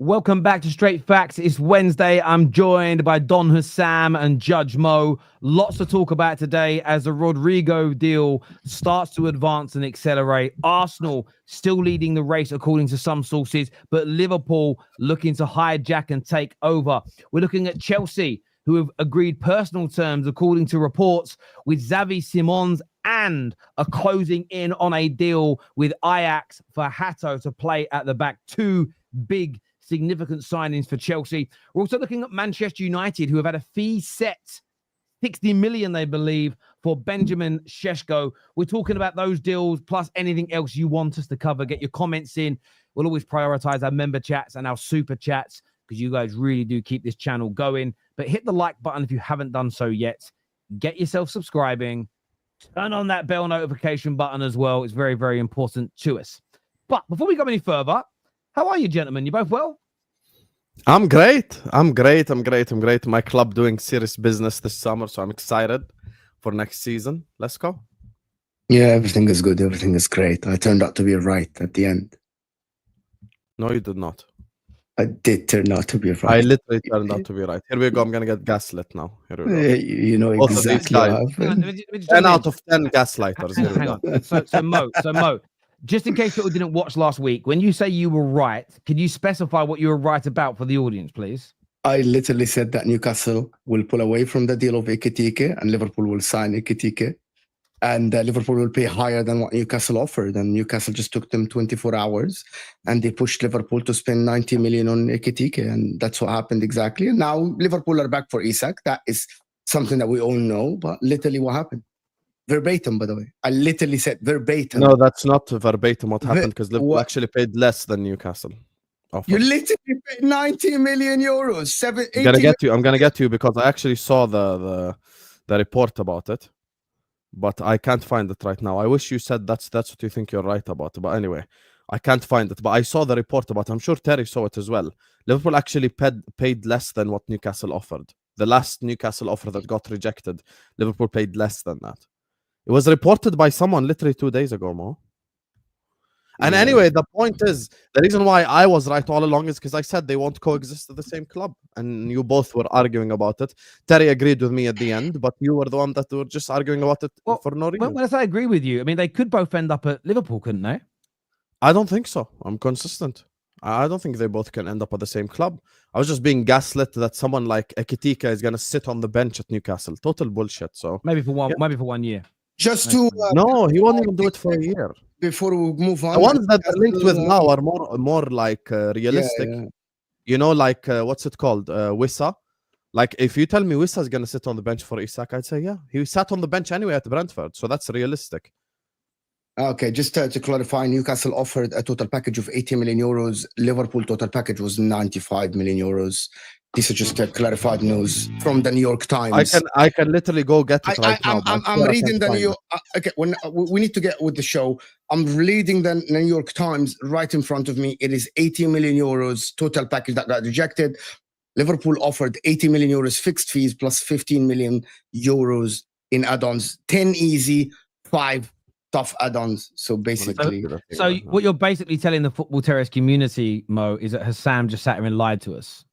Welcome back to Straight Facts. It's Wednesday. I'm joined by Don Husam and Judge Mo. Lots to talk about today as the Rodrygo deal starts to advance and accelerate. Arsenal still leading the race according to some sources, but Liverpool looking to hijack and take over. We're looking at Chelsea, who have agreed personal terms according to reports with Xavi Simons and are closing in on a deal with Ajax for Hato to play at the back. Two big significant signings for Chelsea. We're also looking at Manchester United, who have had a fee set, 60 million, they believe, for Benjamin Sesko. We're talking about those deals, plus anything else you want us to cover. Get your comments in. We'll always prioritize our member chats and our super chats because you guys really do keep this channel going. But hit the like button if you haven't done so yet. Get yourself subscribing. Turn on that bell notification button as well. It's very, very important to us. But before we go any further, how are you, gentlemen? You both well? I'm great. I'm great. My club doing serious business this summer, so I'm excited for next season. Let's go. Yeah, everything is good. Everything is great. I turned out to be right at the end. No, you did not. I did turn out to be right. I literally turned out to be right. Here we go. I'm going to get gaslit now. Here we go. You know Both exactly what happened. 10 out of 10 gaslighters. Here we go. So Mo, just in case people didn't watch last week, when you say you were right, can you specify what you were right about for the audience, please? I literally said that Newcastle will pull away from the deal of Ekitike and Liverpool will sign Ekitike. And Liverpool will pay higher than what Newcastle offered. And Newcastle just took them 24 hours and they pushed Liverpool to spend 90 million on Ekitike. And that's what happened exactly. And now Liverpool are back for Isak. That is something that we all know, but literally what happened. Verbatim, by the way. I literally said verbatim. No, that's not verbatim what happened because Liverpool actually paid less than Newcastle offered. You literally paid 90 million euros. I'm gonna get to you because I actually saw the report about it, but I can't find it right now. I wish you said that's what you think you're right about. But anyway, I can't find it. But I saw the report about it. I'm sure Terry saw it as well. Liverpool actually paid less than what Newcastle offered. The last Newcastle offer that got rejected, Liverpool paid less than that. It was reported by someone literally 2 days ago, Mo. And anyway, the point is, the reason why I was right all along is because I said they won't coexist at the same club. And you both were arguing about it. Terry agreed with me at the end, but you were the one that were just arguing about it for no reason. Well, I agree with you. I mean, they could both end up at Liverpool, couldn't they? I don't think so. I'm consistent. I don't think they both can end up at the same club. I was just being gaslit that someone like Ekitike is going to sit on the bench at Newcastle. Total bullshit. So maybe for 1 year. Just to no, he won't even do it for a year. Before we move on, the ones that are linked with now are more like realistic. Yeah. You know, like what's it called, Wissa. Like if you tell me Wissa is gonna sit on the bench for Isak, I'd say yeah. He sat on the bench anyway at Brentford, so that's realistic. Okay, just to clarify, Newcastle offered a total package of 80 million euros. Liverpool total package was 95 million euros. This is just a clarified news from the New York Times. I can literally go get it right now. I'm reading the New York. Okay, when we need to get with the show, I'm reading the New York Times right in front of me. It is 80 million euros total package that got rejected. Liverpool offered 80 million euros fixed fees plus 15 million euros in add-ons. 10 easy, 5 tough add-ons. So basically, so what you're basically telling the Football Terrace community, Mo, is that Husam just sat here and lied to us.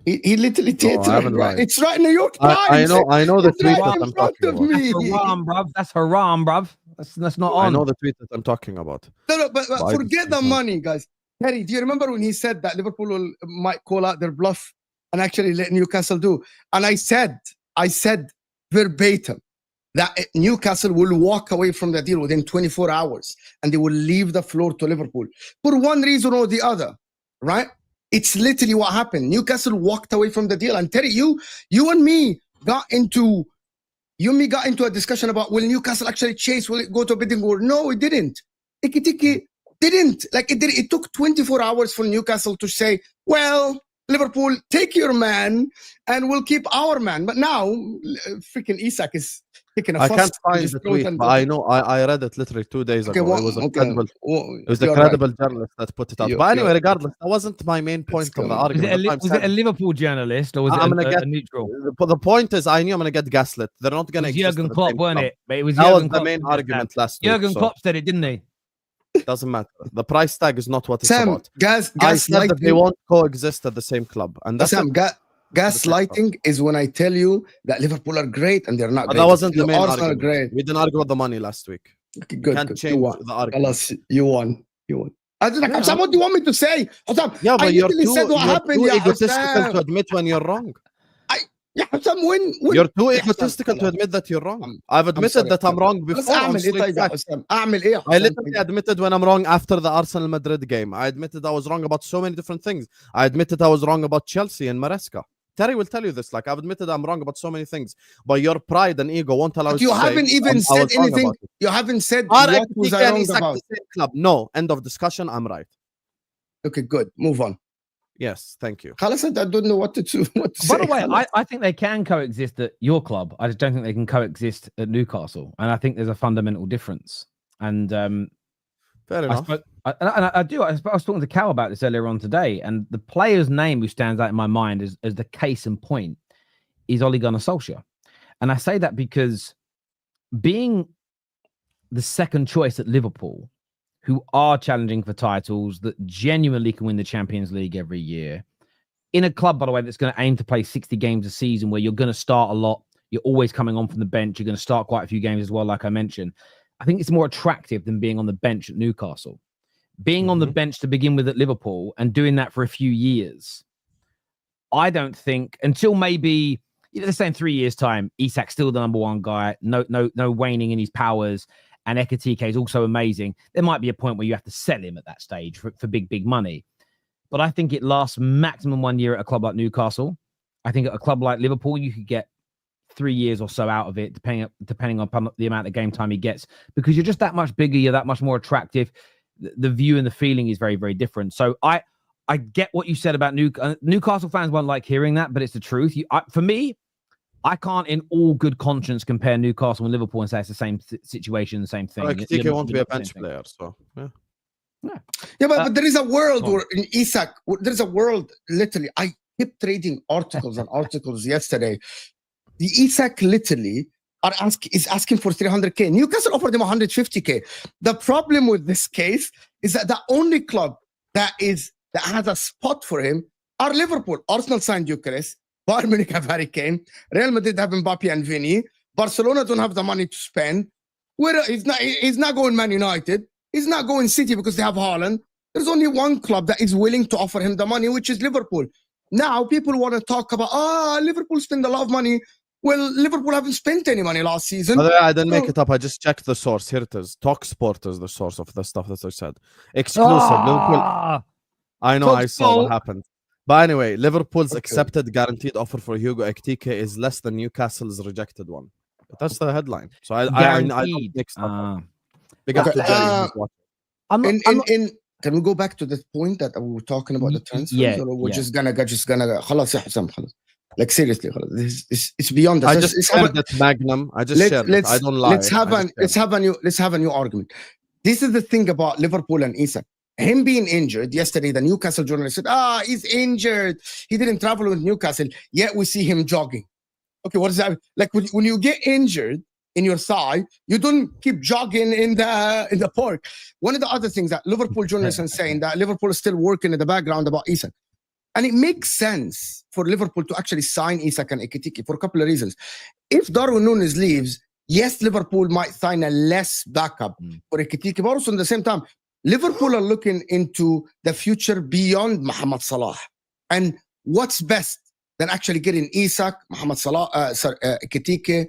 He literally did. It's right in New York Times. I know the tweet that I'm talking about. That's haram, bruv. That's not on. I know the tweet that I'm talking about. No, but forget the money, guys. Terry, do you remember when he said that Liverpool might call out their bluff and actually let Newcastle do? And I said verbatim that Newcastle will walk away from the deal within 24 hours and they will leave the floor to Liverpool for one reason or the other, right? It's literally what happened. Newcastle walked away from the deal. And Terry, you and me got into a discussion about will Newcastle actually chase, will it go to a bidding war? No, it didn't. Ekitike didn't. It took 24 hours for Newcastle to say, well, Liverpool, take your man and we'll keep our man. But now freaking Isak is picking a fuss. I can't find the tweet, but I know I read it literally 2 days ago. It was a credible journalist that put it out. But anyway, regardless, that wasn't my main point of the argument. Was it a Liverpool journalist or was it a neutral? The point is, I knew I'm going to get gaslit. They're not going to. Jurgen Klopp, weren't it? But it was that was the main argument last week. Jurgen Klopp said it, didn't he? Doesn't matter. The price tag is not what it's Sam, about. I I said that they won't coexist at the same club, and that's Sam, it. gaslighting is when I tell you that Liverpool are great and they're not But great. that wasn't the You main Arsenal are argument. great. We didn't argue about the money last week. Okay, You good. can't good. change You won. the argument. Alas, you won. You won. Husam, what do you want me to say? Husam, Yeah, but I you're literally said what happened. too Yeah, egotistical to Husam. admit when you're wrong. Yeah, Husam, when You're too yeah, Husam, egotistical to admit that you're wrong. I've sorry. admitted that I'm wrong بس before. on اعمل ايه straight طيب يا facts. حسام؟ اعمل ايه يا I حسام؟ literally admitted when I'm wrong after the Arsenal Madrid game. I admitted I was wrong about so many different things. I admitted I was wrong about Chelsea and Maresca. Terry will tell you this. Like, I've admitted I'm wrong about so many things, but your pride and ego won't allow But you you to say haven't even I said was wrong anything. about it. You haven't said Are what was I Ekitike and wrong Isak about. the same club? No. End of discussion. I'm right. Okay, good. Move on. Yes, thank you. خلاص, I don't know what to say. By the way, I think they can coexist at your club. I just don't think they can coexist at Newcastle. And I think there's a fundamental difference. And Fair enough. I was talking to Cal about this earlier on today. And the player's name who stands out in my mind as the case in point is Ole Gunnar Solskjaer. And I say that because being the second choice at Liverpool, who are challenging for titles, that genuinely can win the Champions League every year, in a club, by the way, that's going to aim to play 60 games a season, where you're going to start a lot, you're always coming on from the bench, you're going to start quite a few games as well, like I mentioned. I think it's more attractive than being on the bench at Newcastle. Being on the bench to begin with at Liverpool and doing that for a few years, I don't think, until maybe, let's say in 3 years' time, Isak's still the number one guy, no waning in his powers, and Ekitike is also amazing. There might be a point where you have to sell him at that stage for big money. But I think it lasts maximum 1 year at a club like Newcastle. I think at a club like Liverpool, you could get 3 years or so out of it, depending on the amount of game time he gets, because you're just that much bigger, you're that much more attractive. The view and the feeling is very, very different. So I get what you said about Newcastle fans won't like hearing that, but it's the truth. For me, I can't in all good conscience compare Newcastle and Liverpool and say it's the same situation, the same thing. Ekitike won't be a bench player, so yeah. Yeah, but there is a world where in Isak, there's a world, literally, I kept reading articles and articles yesterday. The Isak literally is asking for 300k. Newcastle offered him 150k. The problem with this case is that the only club that has a spot for him are Liverpool. Arsenal signed Gyokeres. Bayern Munich have Harry Kane. Real Madrid have Mbappe and Vinny. Barcelona don't have the money to spend. He's not going Man United. He's not going City because they have Haaland. There's only one club that is willing to offer him the money, which is Liverpool. Now people want to talk about, Liverpool spend a lot of money. Well, Liverpool haven't spent any money last season. By the way, I didn't make it up. I just checked the source. Here it is. TalkSport is the source of the stuff that I said. Exclusive. Liverpool. I know. I saw what happened. But anyway, Liverpool's accepted guaranteed offer for Hugo Ekitike is less than Newcastle's rejected one. That's the headline. So I don't mix up. Big up to Jerry. Can we go back to the point that we were talking about the transfers? Yeah, or we're just gonna خلاص يا حسام خلاص. Like seriously, it's beyond that. I just shared that Magnum. I just shared it. I don't lie. Let's have a new argument. This is the thing about Liverpool and Isak. Him being injured yesterday, the Newcastle journalist said, he's injured. He didn't travel with Newcastle. Yet we see him jogging. Okay, what is that? Like when you get injured in your thigh, you don't keep jogging in the park. One of the other things that Liverpool journalists are saying that Liverpool is still working in the background about Isak. And it makes sense for Liverpool to actually sign Isak and Ekitike for a couple of reasons. If Darwin Núñez leaves, yes, Liverpool might sign a less backup for Ekitike, but also at the same time, Liverpool are looking into the future beyond Mohamed Salah. And what's best than actually getting Isak, Mohamed Salah, Ekitike,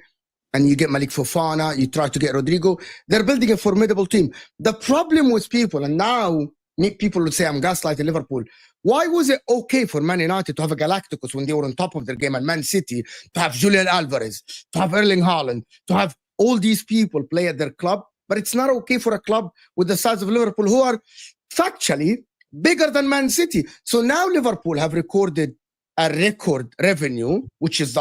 and you get Malik Fofana, you try to get Rodrygo. They're building a formidable team. The problem with people, and now people would say I'm gaslighting Liverpool. Why was it okay for Man United to have a Galacticos when they were on top of their game, and Man City to have Julian Alvarez, to have Erling Haaland, to have all these people play at their club? But it's not okay for a club with the size of Liverpool, who are factually bigger than Man City. So now Liverpool have recorded a record revenue, which is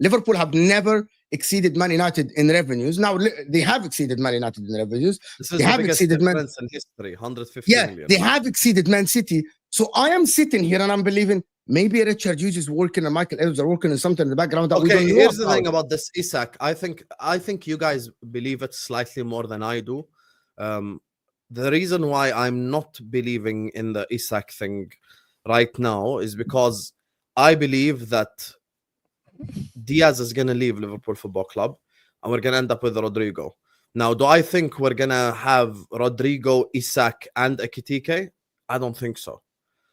Liverpool have never exceeded Man United in revenues. Now they have exceeded Man United in revenues. This is they have exceeded difference in history, 150 million. They have exceeded Man City. So I am sitting here and I'm believing maybe Richard Hughes is working and Michael Edwards are working on something in the background that we don't know here's about. the thing about this Isak. I think you guys believe it slightly more than I do. the reason why I'm not believing in the Isak thing right now is because I believe that Diaz is going to leave Liverpool Football Club and we're going to end up with Rodrygo. Now, do I think we're going to have Rodrygo, Isak, and Ekitike? I don't think so.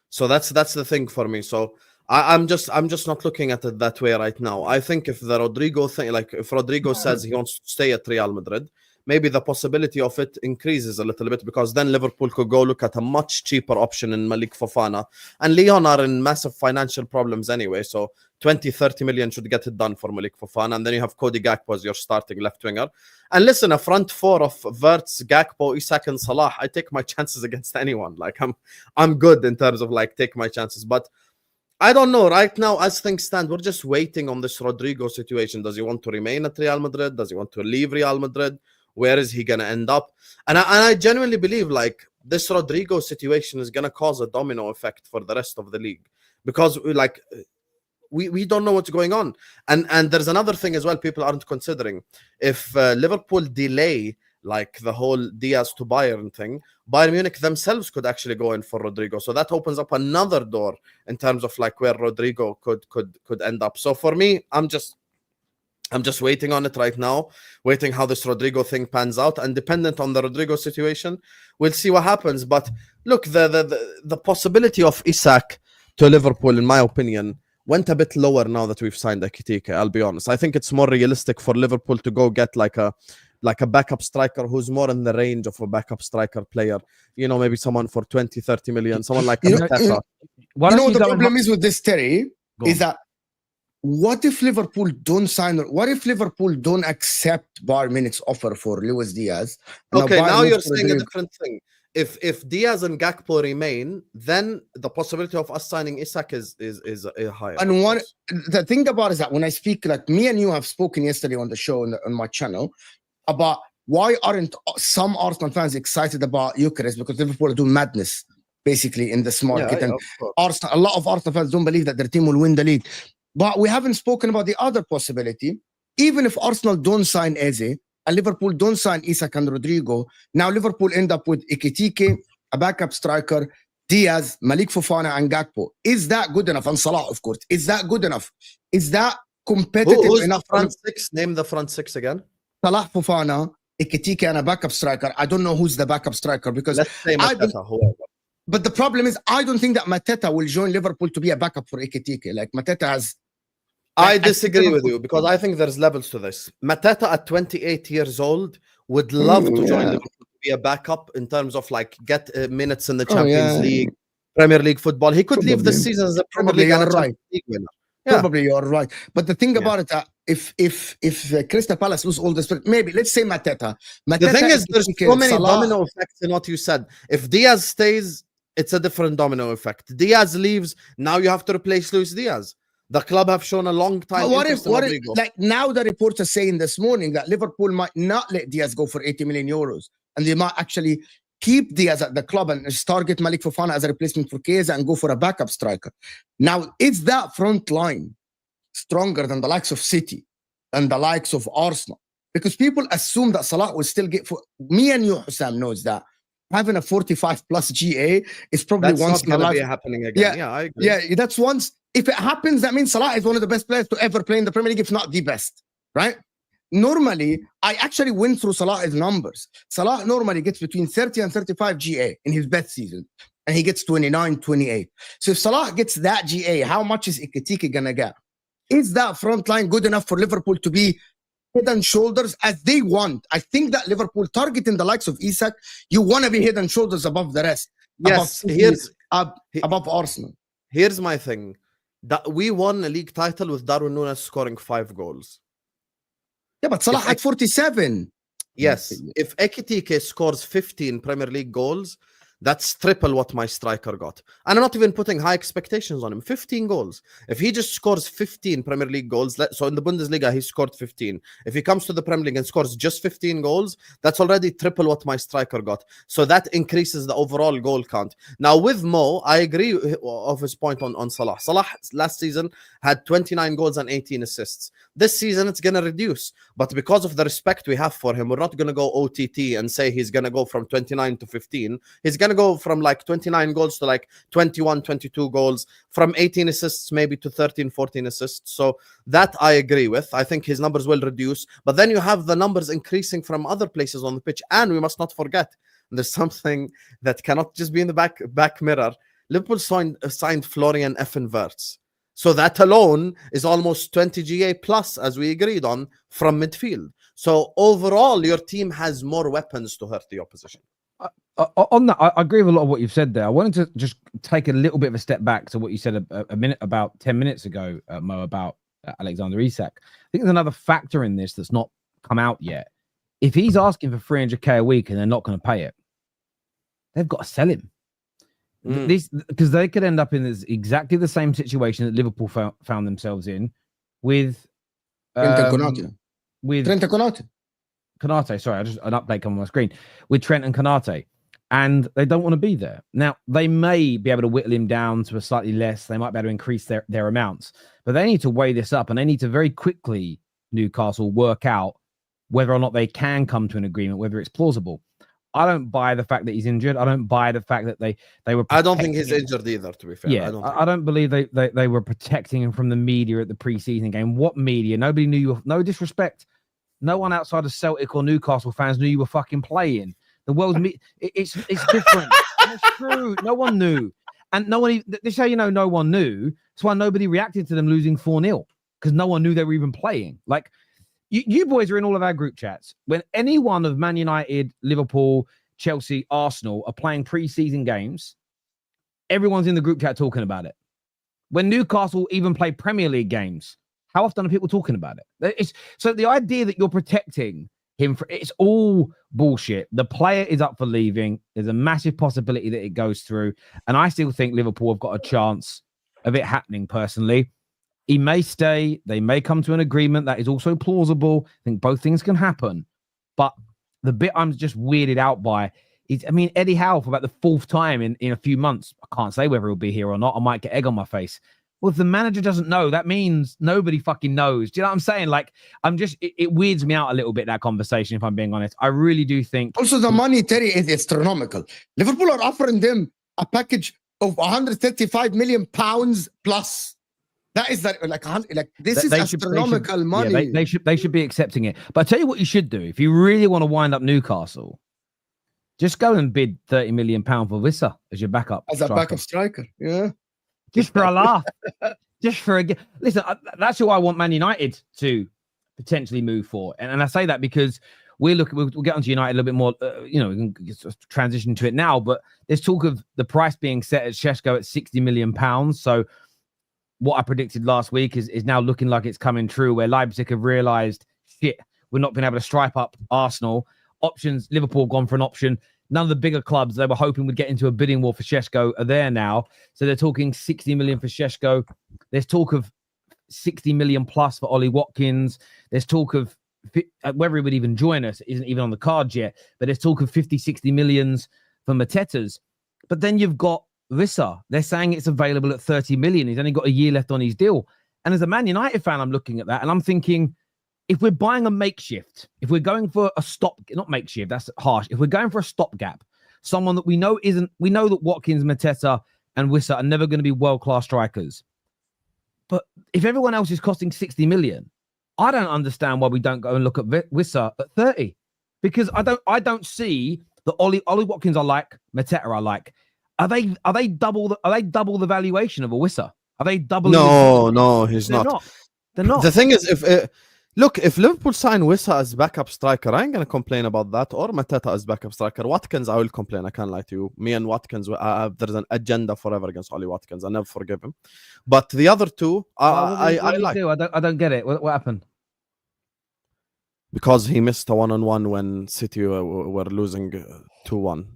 So that's the thing for me. So I'm just not looking at it that way right now. I think if the Rodrygo thing, like if Rodrygo says he wants to stay at Real Madrid, maybe the possibility of it increases a little bit, because then Liverpool could go look at a much cheaper option in Malik Fofana. And Lyon are in massive financial problems anyway, so 20-30 million should get it done for Malik Fofana. And then you have Cody Gakpo as your starting left winger. And listen, a front four of Wirtz, Gakpo, Isak, and Salah, I take my chances against anyone. Like I'm good in terms of like take my chances. But I don't know. Right now, as things stand, we're just waiting on this Rodrygo situation. Does he want to remain at Real Madrid? Does he want to leave Real Madrid? Where is he going to end up? And I genuinely believe like this Rodrygo situation is going to cause a domino effect for the rest of the league, because like we don't know what's going on. And there's another thing as well people aren't considering. If Liverpool delay like the whole Diaz to Bayern thing, Bayern Munich themselves could actually go in for Rodrygo. So that opens up another door in terms of like where Rodrygo could end up. So for me, I'm just waiting on it right now, waiting how this Rodrygo thing pans out, and dependent on the Rodrygo situation, we'll see what happens. But look, the possibility of Isak to Liverpool, in my opinion, went a bit lower now that we've signed Ekitike. I'll be honest. I think it's more realistic for Liverpool to go get like a backup striker who's more in the range of a backup striker player. You know, maybe someone for 20-30 million, someone like Mateta. The problem is with this, Terry, is that what if Liverpool don't sign? What if Liverpool don't accept Bayern Munich's offer for Luis Diaz? Okay, now you're saying a different thing. If Diaz and Gakpo remain, then the possibility of us signing Isak is higher. And the thing about it is that when I speak, like me and you have spoken yesterday on the show on my channel about why aren't some Arsenal fans excited about Gyokeres, because Liverpool are doing madness basically in this market, and a lot of Arsenal fans don't believe that their team will win the league. But we haven't spoken about the other possibility. Even if Arsenal don't sign Eze and Liverpool don't sign Isak and Rodrygo, now Liverpool end up with Ekitike, a backup striker, Diaz, Malik Fofana, and Gakpo. Is that good enough? And Salah, of course. Is that good enough? Is that competitive enough? The front six? Name the front six again. Salah, Fofana, Ekitike, and a backup striker. I don't know who's the backup striker, because let's say Mateta, whoever. But the problem is, I don't think that Mateta will join Liverpool to be a backup for Ekitike. Like Mateta has. I disagree with you, because I think there's levels to this. Mateta at 28 years old would love to join Liverpool to be a backup in terms of like get minutes in the Champions League, Premier League football. He could leave this season as a Premier League and a Champions League winner. Yeah. Probably you're right. But the thing about it, if Crystal Palace lose all this, maybe let's say Mateta. The thing is, there's so many domino effects in what you said. If Diaz stays, it's a different domino effect. Diaz leaves, now you have to replace Luis Diaz. The club have shown a long time. What if like now the reports are saying this morning that Liverpool might not let Diaz go for 80 million euros, and they might actually keep Diaz at the club and target Malik Fofana as a replacement for Chiesa and go for a backup striker. Now, is that front line stronger than the likes of City and the likes of Arsenal? Because people assume that Salah will still get. For me and you, Husam, knows that having a 45 plus GA is probably once in a life. Happening again. Yeah, I agree. Yeah, that's once. If it happens, that means Salah is one of the best players to ever play in the Premier League, if not the best, right? Normally, I actually went through Salah's numbers. Salah normally gets between 30 and 35 GA in his best season, and he gets 29, 28. So if Salah gets that GA, how much is Ekitike gonna get? Is that front line good enough for Liverpool to be head and shoulders as they want? I think that Liverpool targeting the likes of Isak, you want to be head and shoulders above the rest. Yes, above Arsenal. Here's my thing. That we won a league title with Darwin Núñez scoring 5 goals. Yeah, but Salah had 47. Yes. If Ekitike scores 15 Premier League goals, That's triple what my striker got. And I'm not even putting high expectations on him. 15 goals. If he just scores 15 Premier League goals, so in the Bundesliga, he scored 15. If he comes to the Premier League and scores just 15 goals, that's already triple what my striker got. So that increases the overall goal count. Now, with Mo, I agree of his point on Salah. Salah last season had 29 goals and 18 assists. This season, it's going to reduce. But because of the respect we have for him, we're not going to go OTT and say he's going to go from 29 to 15. He's going to go from like 29 goals to like 21, 22 goals, from 18 assists maybe to 13, 14 assists. So that I agree with. I think his numbers will reduce. But then you have the numbers increasing from other places on the pitch. And we must not forget, there's something that cannot just be in the back mirror. Liverpool signed Florian Wirtz. So that alone is almost 20 GA plus, as we agreed on, from midfield. So overall, your team has more weapons to hurt the opposition. On that, I agree with a lot of what you've said there. I wanted to just take a little bit of a step back to what you said about 10 minutes ago, Mo, about Alexander Isak. I think there's another factor in this that's not come out yet. If he's asking for 300k a week and they're not going to pay it, they've got to sell him. This, because they could end up in this exactly the same situation that Liverpool found themselves in with Trent Konate. Sorry, I just an update come on my screen with Trent and Konate, and they don't want to be there. Now they may be able to whittle him down to a slightly less. They might be able to increase their amounts, but they need to weigh this up, and they need to very quickly, Newcastle, work out whether or not they can come to an agreement, whether it's plausible. I don't buy the fact that he's injured. I don't buy the fact that they were. I don't think he's injured either, to be fair. Yeah, I don't believe they were protecting him from the media at the preseason game. What media? Nobody knew you. No disrespect. No one outside of Celtic or Newcastle fans knew you were fucking playing. The world's it's different. It's true. No one knew, and no one. This is how you know no one knew. That's why nobody reacted to them losing 4-0, because no one knew they were even playing. Like. You boys are in all of our group chats. When any one of Man United, Liverpool, Chelsea, Arsenal are playing pre-season games, everyone's in the group chat talking about it. When Newcastle even play Premier League games, how often are people talking about it? So the idea that you're protecting him, it's all bullshit. The player is up for leaving. There's a massive possibility that it goes through. And I still think Liverpool have got a chance of it happening, personally. He may stay. They may come to an agreement that is also plausible. I think both things can happen. But the bit I'm just weirded out by is, I mean, Eddie Howe for about the fourth time in a few months. I can't say whether he'll be here or not. I might get egg on my face. Well, if the manager doesn't know, that means nobody fucking knows. Do you know what I'm saying? Like, it weirds me out a little bit, that conversation, if I'm being honest. I really do think. Also, the money, Terry, is astronomical. Liverpool are offering them a package of 135 million pounds plus. That is like this is astronomical money. Yeah, they should be accepting it. But I tell you what you should do if you really want to wind up Newcastle. Just go and bid £30 million for Wissa as your backup. As a backup striker, yeah. Just for a laugh. Just for a listen. That's who I want Man United to potentially move for, and I say that because we'll get onto United a little bit more. We can transition to it now. But there's talk of the price being set at Sesko at £60 million. So. What I predicted last week is now looking like it's coming true, where Leipzig have realised, shit, we're not being able to stripe up Arsenal. Options, Liverpool gone for an option. None of the bigger clubs they were hoping would get into a bidding war for Sesko are there now. So they're talking 60 million for Sesko. There's talk of 60 million plus for Ollie Watkins. There's talk of whether he would even join us isn't even on the cards yet. But there's talk of 50, 60 millions for Matetas. But then you've got Wissa, they're saying it's available at 30 million. He's only got a year left on his deal. And as a Man United fan, I'm looking at that and I'm thinking, if we're buying a makeshift, if we're going for a not makeshift, that's harsh. If we're going for a stopgap, someone that we know that Watkins, Mateta, and Wissa are never going to be world-class strikers. But if everyone else is costing 60 million, I don't understand why we don't go and look at Wissa at 30. Because I don't see the Ollie Watkins I like, Mateta I like. Are they double the valuation of a Wissa? Are they double? No, he's not. They're not. The thing is, if Liverpool sign Wissa as backup striker, I ain't gonna complain about that. Or Mateta as backup striker. Watkins, I will complain. I can't lie to you. Me and Watkins, there's an agenda forever against Ollie Watkins. I never forgive him. But the other two, I like. I don't get it. What happened? Because he missed a 1-on-1 when City were losing 2-1.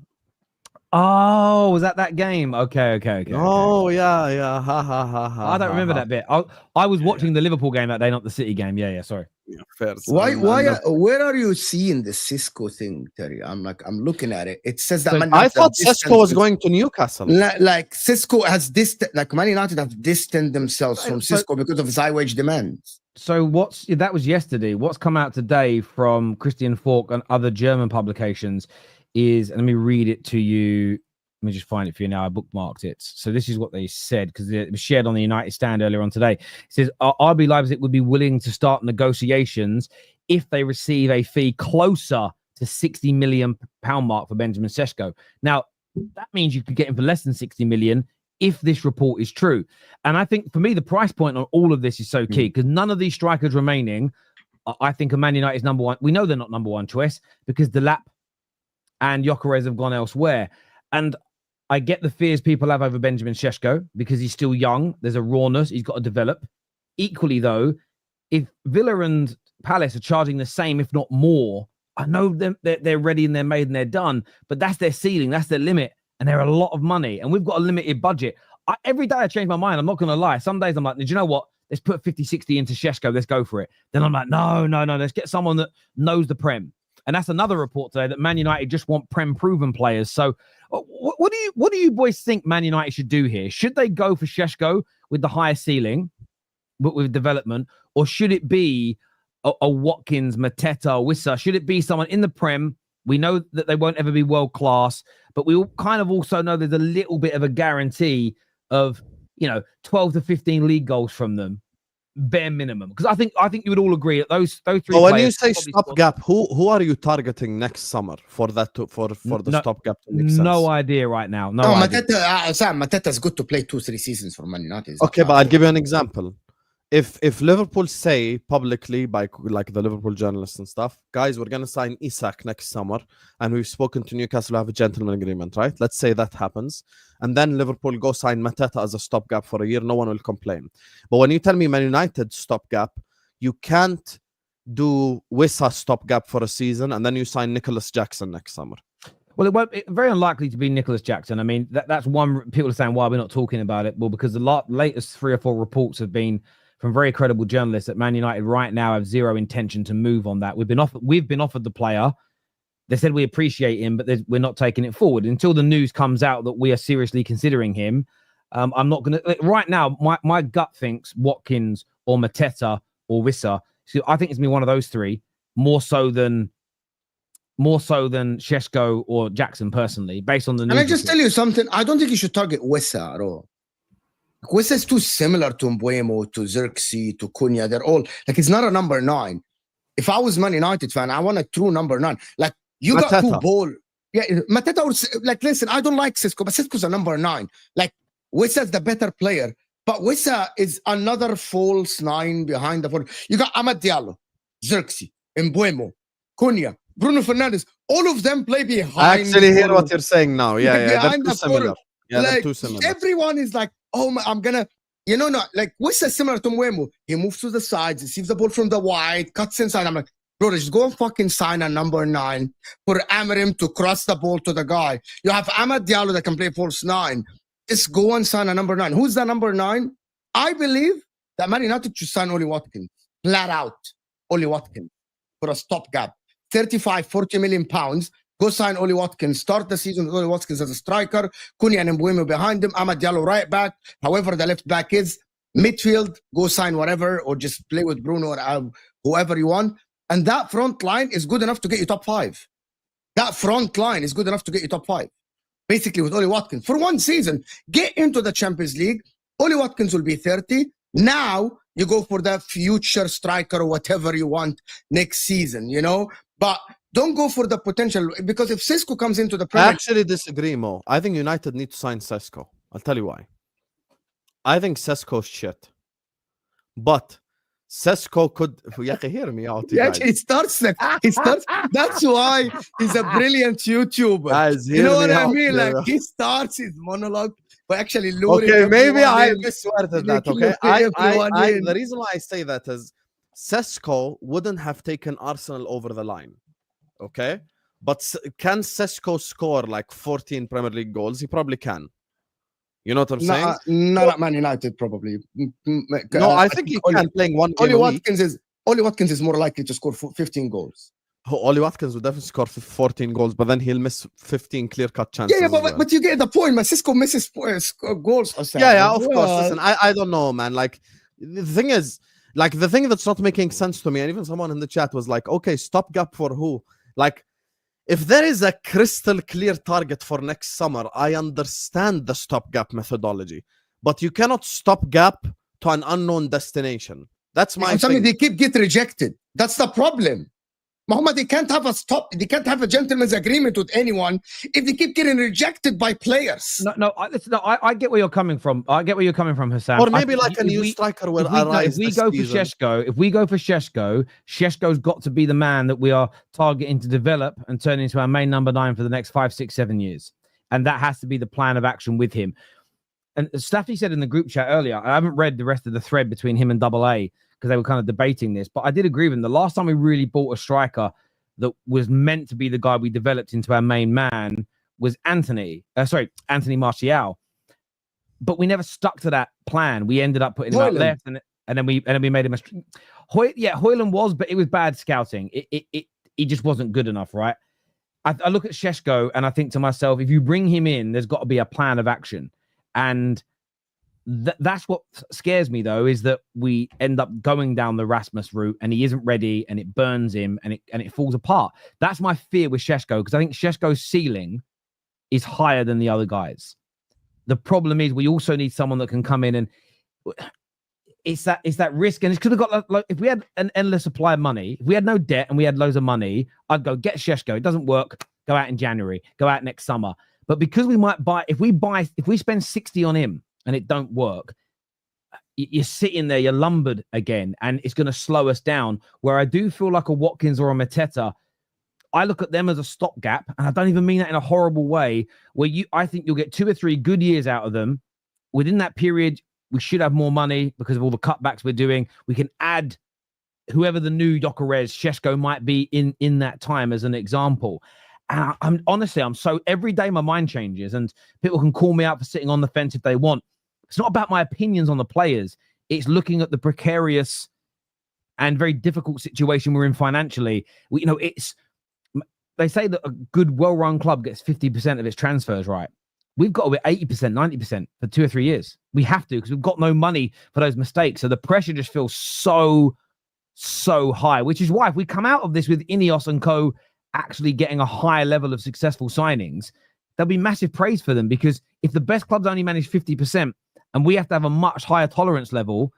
Oh, was that game? Okay. Oh yeah. Ha ha ha ha. I don't remember that bit. I was watching the Liverpool game that day, not the City game. Yeah, sorry. Yeah, fair. Where are you seeing the Sesko thing, Terry? I'm looking at it. It says that So Man I United thought have Sesko was distanced- going to Newcastle. like Sesko has like Man United have distanced themselves from So- Sesko because of his high wage demands. So that was yesterday. What's come out today from Christian Falk and other German publications is, and let me read it to you. Let me just find it for you now. I bookmarked it. So this is what they said, because it was shared on the United Stand earlier on today. It says RB Leipzig would be willing to start negotiations if they receive a fee closer to £60 million mark for Benjamin Sesko. Now, that means you could get him for less than 60 million if this report is true. And I think for me, the price point on all of this is so key, because none of these strikers remaining, I think, are Man United's number one. We know they're not number one choice because Delap and Gyokeres have gone elsewhere. And I get the fears people have over Benjamin Sesko because he's still young. There's a rawness. He's got to develop. Equally, though, if Villa and Palace are charging the same, if not more, I know they're ready and they're made and they're done, but that's their ceiling. That's their limit. And they're a lot of money. And we've got a limited budget. Every day I change my mind. I'm not going to lie. Some days I'm like, do you know what? Let's put 50, 60 into Sesko. Let's go for it. Then I'm like, no. Let's get someone that knows the Prem. And that's another report today that Man United just want Prem-proven players. So what do you boys think Man United should do here? Should they go for Sesko with the higher ceiling, but with development? Or should it be a Watkins, Mateta, Wissa? Should it be someone in the Prem? We know that they won't ever be world-class, but we all kind of also know there's a little bit of a guarantee of, 12 to 15 league goals from them. Bare minimum, because I think you would all agree that those three. So when you say stopgap, who are you targeting next summer for that for the stopgap to make sense? No idea right now. No idea. Mateta is good to play 2-3 seasons for Man United. Okay, but I'll give you an example. If Liverpool say publicly by like the Liverpool journalists and stuff, guys, we're gonna sign Isak next summer, and we've spoken to Newcastle to have a gentleman agreement, right? Let's say that happens, and then Liverpool go sign Mateta as a stopgap for a year, no one will complain. But when you tell me Man United stopgap, you can't do Wissa stopgap for a season and then you sign Nicholas Jackson next summer. Well, it's very unlikely to be Nicholas Jackson. I mean, that's one. People are saying, why we're not talking about it? Well, because the latest 3 or 4 reports have been from very credible journalists that Man United right now have zero intention to move on that. We've been offered the player. They said we appreciate him, but we're not taking it forward until the news comes out that we are seriously considering him. I'm not going to right now. My gut thinks Watkins or Mateta or Wissa. So I think it's going to be one of those three, more so than Sesko or Jackson personally, based on the news. And I just tell you something. I don't think you should target Wissa at all. Wissa is too similar to Mbeumo, to Xerxes, to Cunha. They're all like, it's not a number 9. If I was Man United fan, I want a true number 9. Like, you Mateta. got 2 ball. Yeah, Mateta or like, listen, I don't like Sesko, but Sesko's a number 9. Like, Wissa's the better player, but Wissa is another false 9 behind the 4. You got Amad Diallo, Xerxes, Mbeumo, Cunha, Bruno Fernandes. All of them play behind. I actually hear what you're saying now. Yeah, they're too similar. Yeah, like, they're too similar. Everyone is like, oh, I'm gonna, like Wissa is similar to Mbeumo. He moves to the sides, receives the ball from the wide, cuts inside. I'm like, bro, just go and fucking sign a number 9 for Amarim to cross the ball to the guy. You have Amad Diallo that can play false 9. Just go and sign a number 9. Who's the number 9? I believe that Man United should sign Oli Watkins. Flat out. Oli Watkins for a stopgap. 35, 40 million pounds. Go sign Oli Watkins. Start the season with Oli Watkins as a striker. Cunha and Mbeumo behind him. Amad Diallo right back. However the left back is. Midfield, go sign whatever, or just play with Bruno or whoever you want. And that front line is good enough to get you top 5. That front line is good enough to get you top 5. Basically with Oli Watkins. For one season, get into the Champions League. Oli Watkins will be 30. Now, you go for the future striker or whatever you want next season, But don't go for the potential, because if Sesko comes into the I Premier actually disagree, Mo. I think United need to sign Sesko. I'll tell you why. I think Sesko's shit. But Sesko could... hear me out. Yeah, he starts. That's why he's a brilliant YouTuber. Guys, you know what I mean? Yeah. Like, he starts his monologue, but actually okay, maybe I misworded that, okay? The reason why I say that is Sesko wouldn't have taken Arsenal over the line, okay? But can Sesko score like 14 Premier League goals? He probably can. You know what I'm saying? Not at Man United, probably. No, I think he can, playing one game a week. Oli Watkins is more likely to score 15 goals. Oli Watkins would definitely score 14 goals, but then he'll miss 15 clear-cut chances. Yeah, but you get the point. Man, Sesko misses goals. Yeah, of course. Listen, I don't know, man. Like, the thing is, like, the thing that's not making sense to me, and even someone in the chat was like, okay, stopgap for who? Like, if there is a crystal clear target for next summer, I understand the stopgap methodology, but you cannot stopgap to an unknown destination. That's my thing. They keep getting rejected. That's the problem. Muhammad, they can't have a gentleman's agreement with anyone if they keep getting rejected by players. I get where you're coming from. I get where you're coming from, Husam. Or maybe like a new striker will arise. If we go for Sesko, Shesko's got to be the man that we are targeting to develop and turn into our main number 9 for the next 5, 6, 7 years. And that has to be the plan of action with him. And Staffy said in the group chat earlier, I haven't read the rest of the thread between him and Double A, because they were kind of debating this, but I did agree with him. The last time we really bought a striker that was meant to be the guy we developed into our main man was Anthony Martial. But we never stuck to that plan. We ended up putting him out left, and then we made him a. Højlund was, but it was bad scouting. He just wasn't good enough, right? I look at Sesko and I think to myself, if you bring him in, there's got to be a plan of action, and that's what scares me, though, is that we end up going down the Rasmus route and he isn't ready and it burns him and it falls apart. That's my fear with Sesko, because I think Shesko's ceiling is higher than the other guys. The problem is we also need someone that can come in, and it's that risk. And it's because we've got, like, if we had an endless supply of money, if we had no debt and we had loads of money, I'd go get Sesko. It doesn't work. Go out in January. Go out next summer. But because we might if we spend 60 on him and it don't work, you're sitting there, you're lumbered again, and it's going to slow us down. Where I do feel like a Watkins or a Mateta, I look at them as a stopgap, and I don't even mean that in a horrible way, where I think you'll get 2 or 3 good years out of them. Within that period, we should have more money because of all the cutbacks we're doing. We can add whoever the new Gyokeres, Sesko might be in that time as an example. And I'm honestly, every day my mind changes, and people can call me out for sitting on the fence if they want. It's not about my opinions on the players. It's looking at the precarious and very difficult situation we're in financially. They say that a good, well-run club gets 50% of its transfers right. We've got to be 80%, 90% for 2 or 3 years. We have to, because we've got no money for those mistakes. So the pressure just feels so high, which is why if we come out of this with Ineos and co actually getting a higher level of successful signings, there'll be massive praise for them, because if the best clubs only manage 50% and we have to have a much higher tolerance level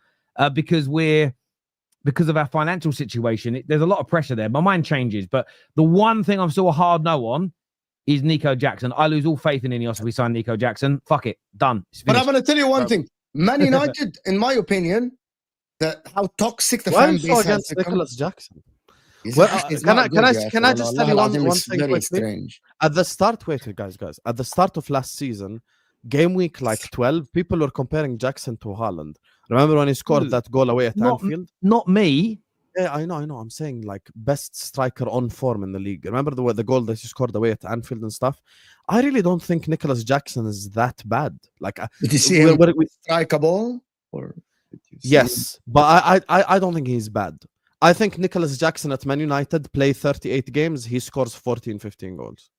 because of our financial situation, there's a lot of pressure there. My mind changes, but the one thing I'm still a hard no on is Nico Jackson. I lose all faith in Ineos if we sign Nico Jackson. Fuck it, done. But I'm going to tell you one thing. Man United, in my opinion, how toxic the fan base has against become. Nicholas Jackson. Well, can I just tell you one thing quickly? Strange. At the start, guys. At the start of last season, game week like 12, people were comparing Jackson to Haaland. Remember when he scored that goal away at Anfield? Not me. Yeah, I know. I'm saying like best striker on form in the league. Remember the goal that he scored away at Anfield and stuff? I really don't think Nicholas Jackson is that bad. Like, did you see him strike a ball? Yes, but I don't think he's bad. I think Nicholas Jackson at Man United play 38 games. He scores 14, 15 goals.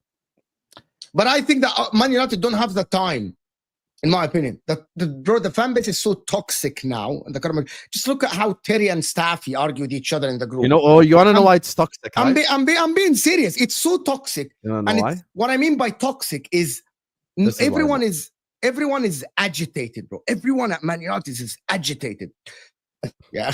But I think that Man United don't have the time, in my opinion. The fan base is so toxic now. Just look at how Terry and Staffy argue with each other in the group. You want to know why it's toxic? Right? I'm being serious. It's so toxic. You don't know why? What I mean by toxic is everyone is agitated, bro. Everyone at Man United is agitated. Yeah,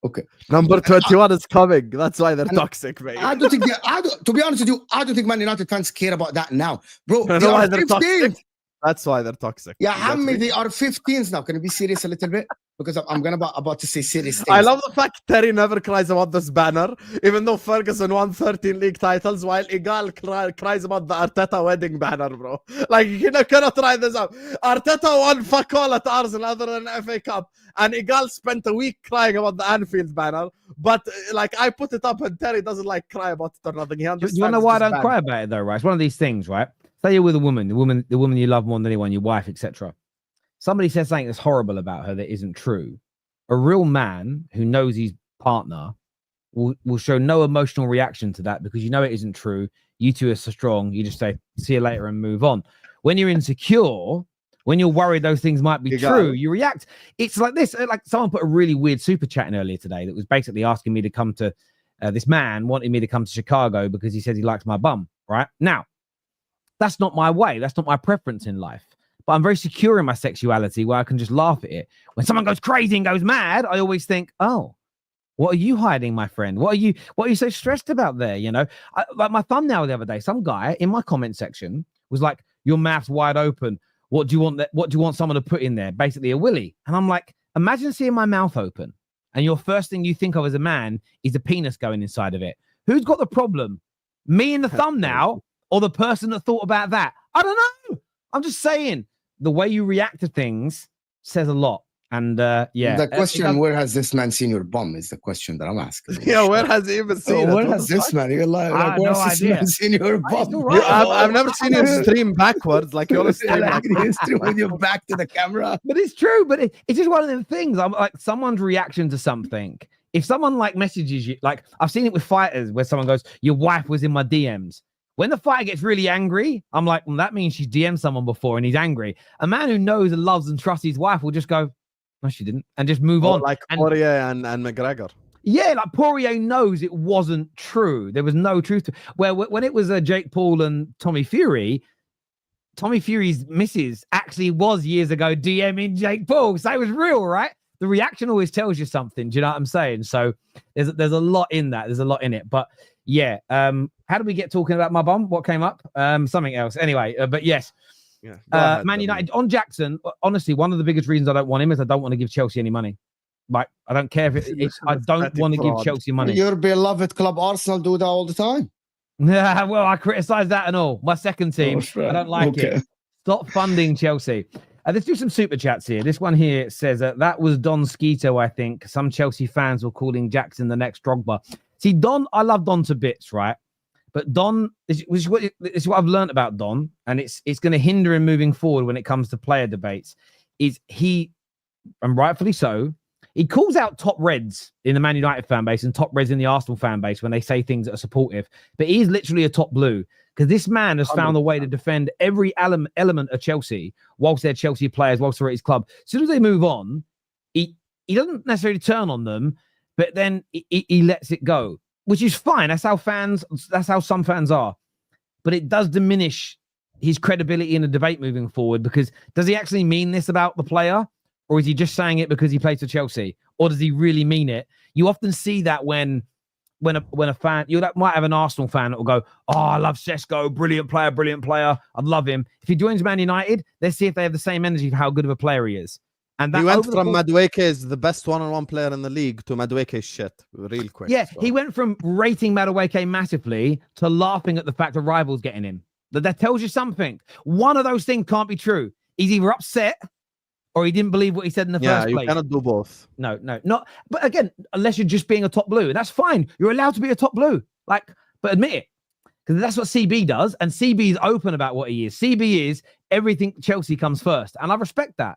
okay. Number 21 is coming. That's why they're toxic, mate. To be honest with you, I don't think Man United fans care about that now, bro. They are 15. That's why they're toxic. Yeah, how many they are 15s now? Can you be serious a little bit? because I'm gonna about to say serious things. I love the fact Terry never cries about this banner, even though Ferguson won 13 league titles, while Igal cries about the Arteta wedding banner, bro. Like, you cannot try this up. Arteta won fuck all at Arsenal other than FA Cup, and Igal spent a week crying about the Anfield banner. But like, I put it up, and Terry doesn't like cry about it or nothing. He understands. You wanna know why I don't cry about it though, right? It's one of these things, right? Say you're with a woman, the woman you love more than anyone, your wife, etc. Somebody says something that's horrible about her that isn't true. A real man who knows his partner will show no emotional reaction to that because you know it isn't true. You two are so strong. You just say, see you later and move on. When you're insecure, when you're worried those things might be true, you react. It's like this. Like someone put a really weird super chat in earlier today that was basically asking me to come to, this man wanted me to come to Chicago because he said he likes my bum, right? Now, that's not my way. That's not my preference in life. But I'm very secure in my sexuality where I can just laugh at it. When someone goes crazy and goes mad, I always think, oh, what are you hiding, my friend? What are you so stressed about there? You know, like my thumbnail the other day, some guy in my comment section was like, your mouth's wide open. What do you want someone to put in there? Basically a willy. And I'm like, imagine seeing my mouth open and your first thing you think of as a man is a penis going inside of it. Who's got the problem? Me in the thumbnail or the person that thought about that? I don't know. I'm just saying. The way you react to things says a lot. And yeah. The question, where has this man seen your bum, is the question that I'm asking. Yeah, where has he even seen it? Where has this man? You're like where has this man seen your bum? Right. I've never seen him stream backwards. Like, you're stream with your back to the camera. But it's true. But it's just one of them things. I'm like, someone's reaction to something. If someone like messages you, like I've seen it with fighters where someone goes, your wife was in my DMs. When the fighter gets really angry, I'm like, well, that means she's DM'd someone before and he's angry. A man who knows and loves and trusts his wife will just go, no, she didn't, and just move on. Like Poirier and McGregor. Yeah, like Poirier knows it wasn't true. There was no truth to where when it was Jake Paul and Tommy Fury's missus actually was years ago DMing Jake Paul. So it was real, right? The reaction always tells you something. Do you know what I'm saying? So there's a lot in that. There's a lot in it. But yeah, how did we get talking about my bum? What came up? Something else. Anyway, but yes. Yeah. Man United on Jackson. Honestly, one of the biggest reasons I don't want him is I don't want to give Chelsea any money. Like, I don't care if it's I don't want to give Chelsea money. Your beloved club Arsenal do that all the time. Yeah, well, I criticize that and all. My second team, I don't like it. Stop funding Chelsea. Let's do some super chats here. This one here says that was Don Skeeto, I think. Some Chelsea fans were calling Jackson the next Drogba. See, Don, I love Don to bits, right? But Don, this is what I've learned about Don, and it's going to hinder him moving forward when it comes to player debates. Is he, and rightfully so, he calls out top reds in the Man United fan base and top reds in the Arsenal fan base when they say things that are supportive. But he's literally a top blue because this man has found a way to defend every element of Chelsea whilst they're Chelsea players, whilst they're at his club. As soon as they move on, he doesn't necessarily turn on them, but then he lets it go, which is fine. That's how some fans are. But it does diminish his credibility in the debate moving forward, because does he actually mean this about the player? Or is he just saying it because he plays for Chelsea? Or does he really mean it? You often see that when a fan, might have an Arsenal fan that will go, oh, I love Sesko, brilliant player, I'd love him. If he joins Man United, let's see if they have the same energy for how good of a player he is. And that he went from Madueke is the best one-on-one player in the league to Madueke shit real quick. Yeah, so. He went from rating Madueke massively to laughing at the fact that rivals getting him. That tells you something. One of those things can't be true. He's either upset or he didn't believe what he said in the first place. Yeah, you cannot do both. No, not. But again, unless you're just being a top blue, that's fine. You're allowed to be a top blue. But admit it, because that's what CB does, and CB is open about what he is. CB is everything Chelsea comes first, and I respect that.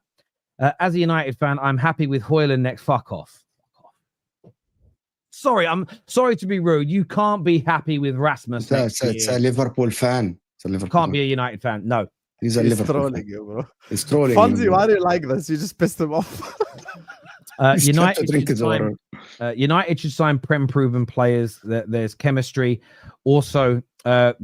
As a United fan, I'm happy with Højlund next. Fuck off. Sorry, I'm sorry to be rude. You can't be happy with Rasmus. It's a Liverpool fan. Can't be a United fan. No. He's Liverpool trolling fan. you, bro. He's trolling Fonzie, you. why do you like this? You just pissed him off. United should sign Prem-proven players. There's chemistry. Also,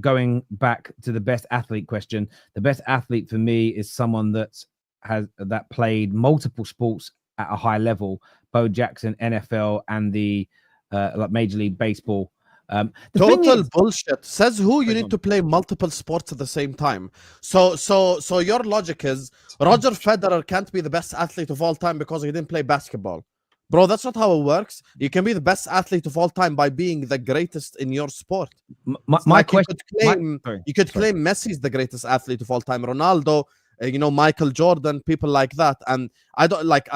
going back to the best athlete question, the best athlete for me is someone that played multiple sports at a high level. Bo Jackson, NFL, and the like Major League Baseball. The thing Total is, bullshit. Says who? You Hang need on. to play multiple sports at the same time. So your logic is Roger Federer can't be the best athlete of all time because he didn't play basketball. Bro, that's not how it works. You can be the best athlete of all time by being the greatest in your sport. my question. You could claim Messi's the greatest athlete of all time. Ronaldo, Michael Jordan, people like that. And I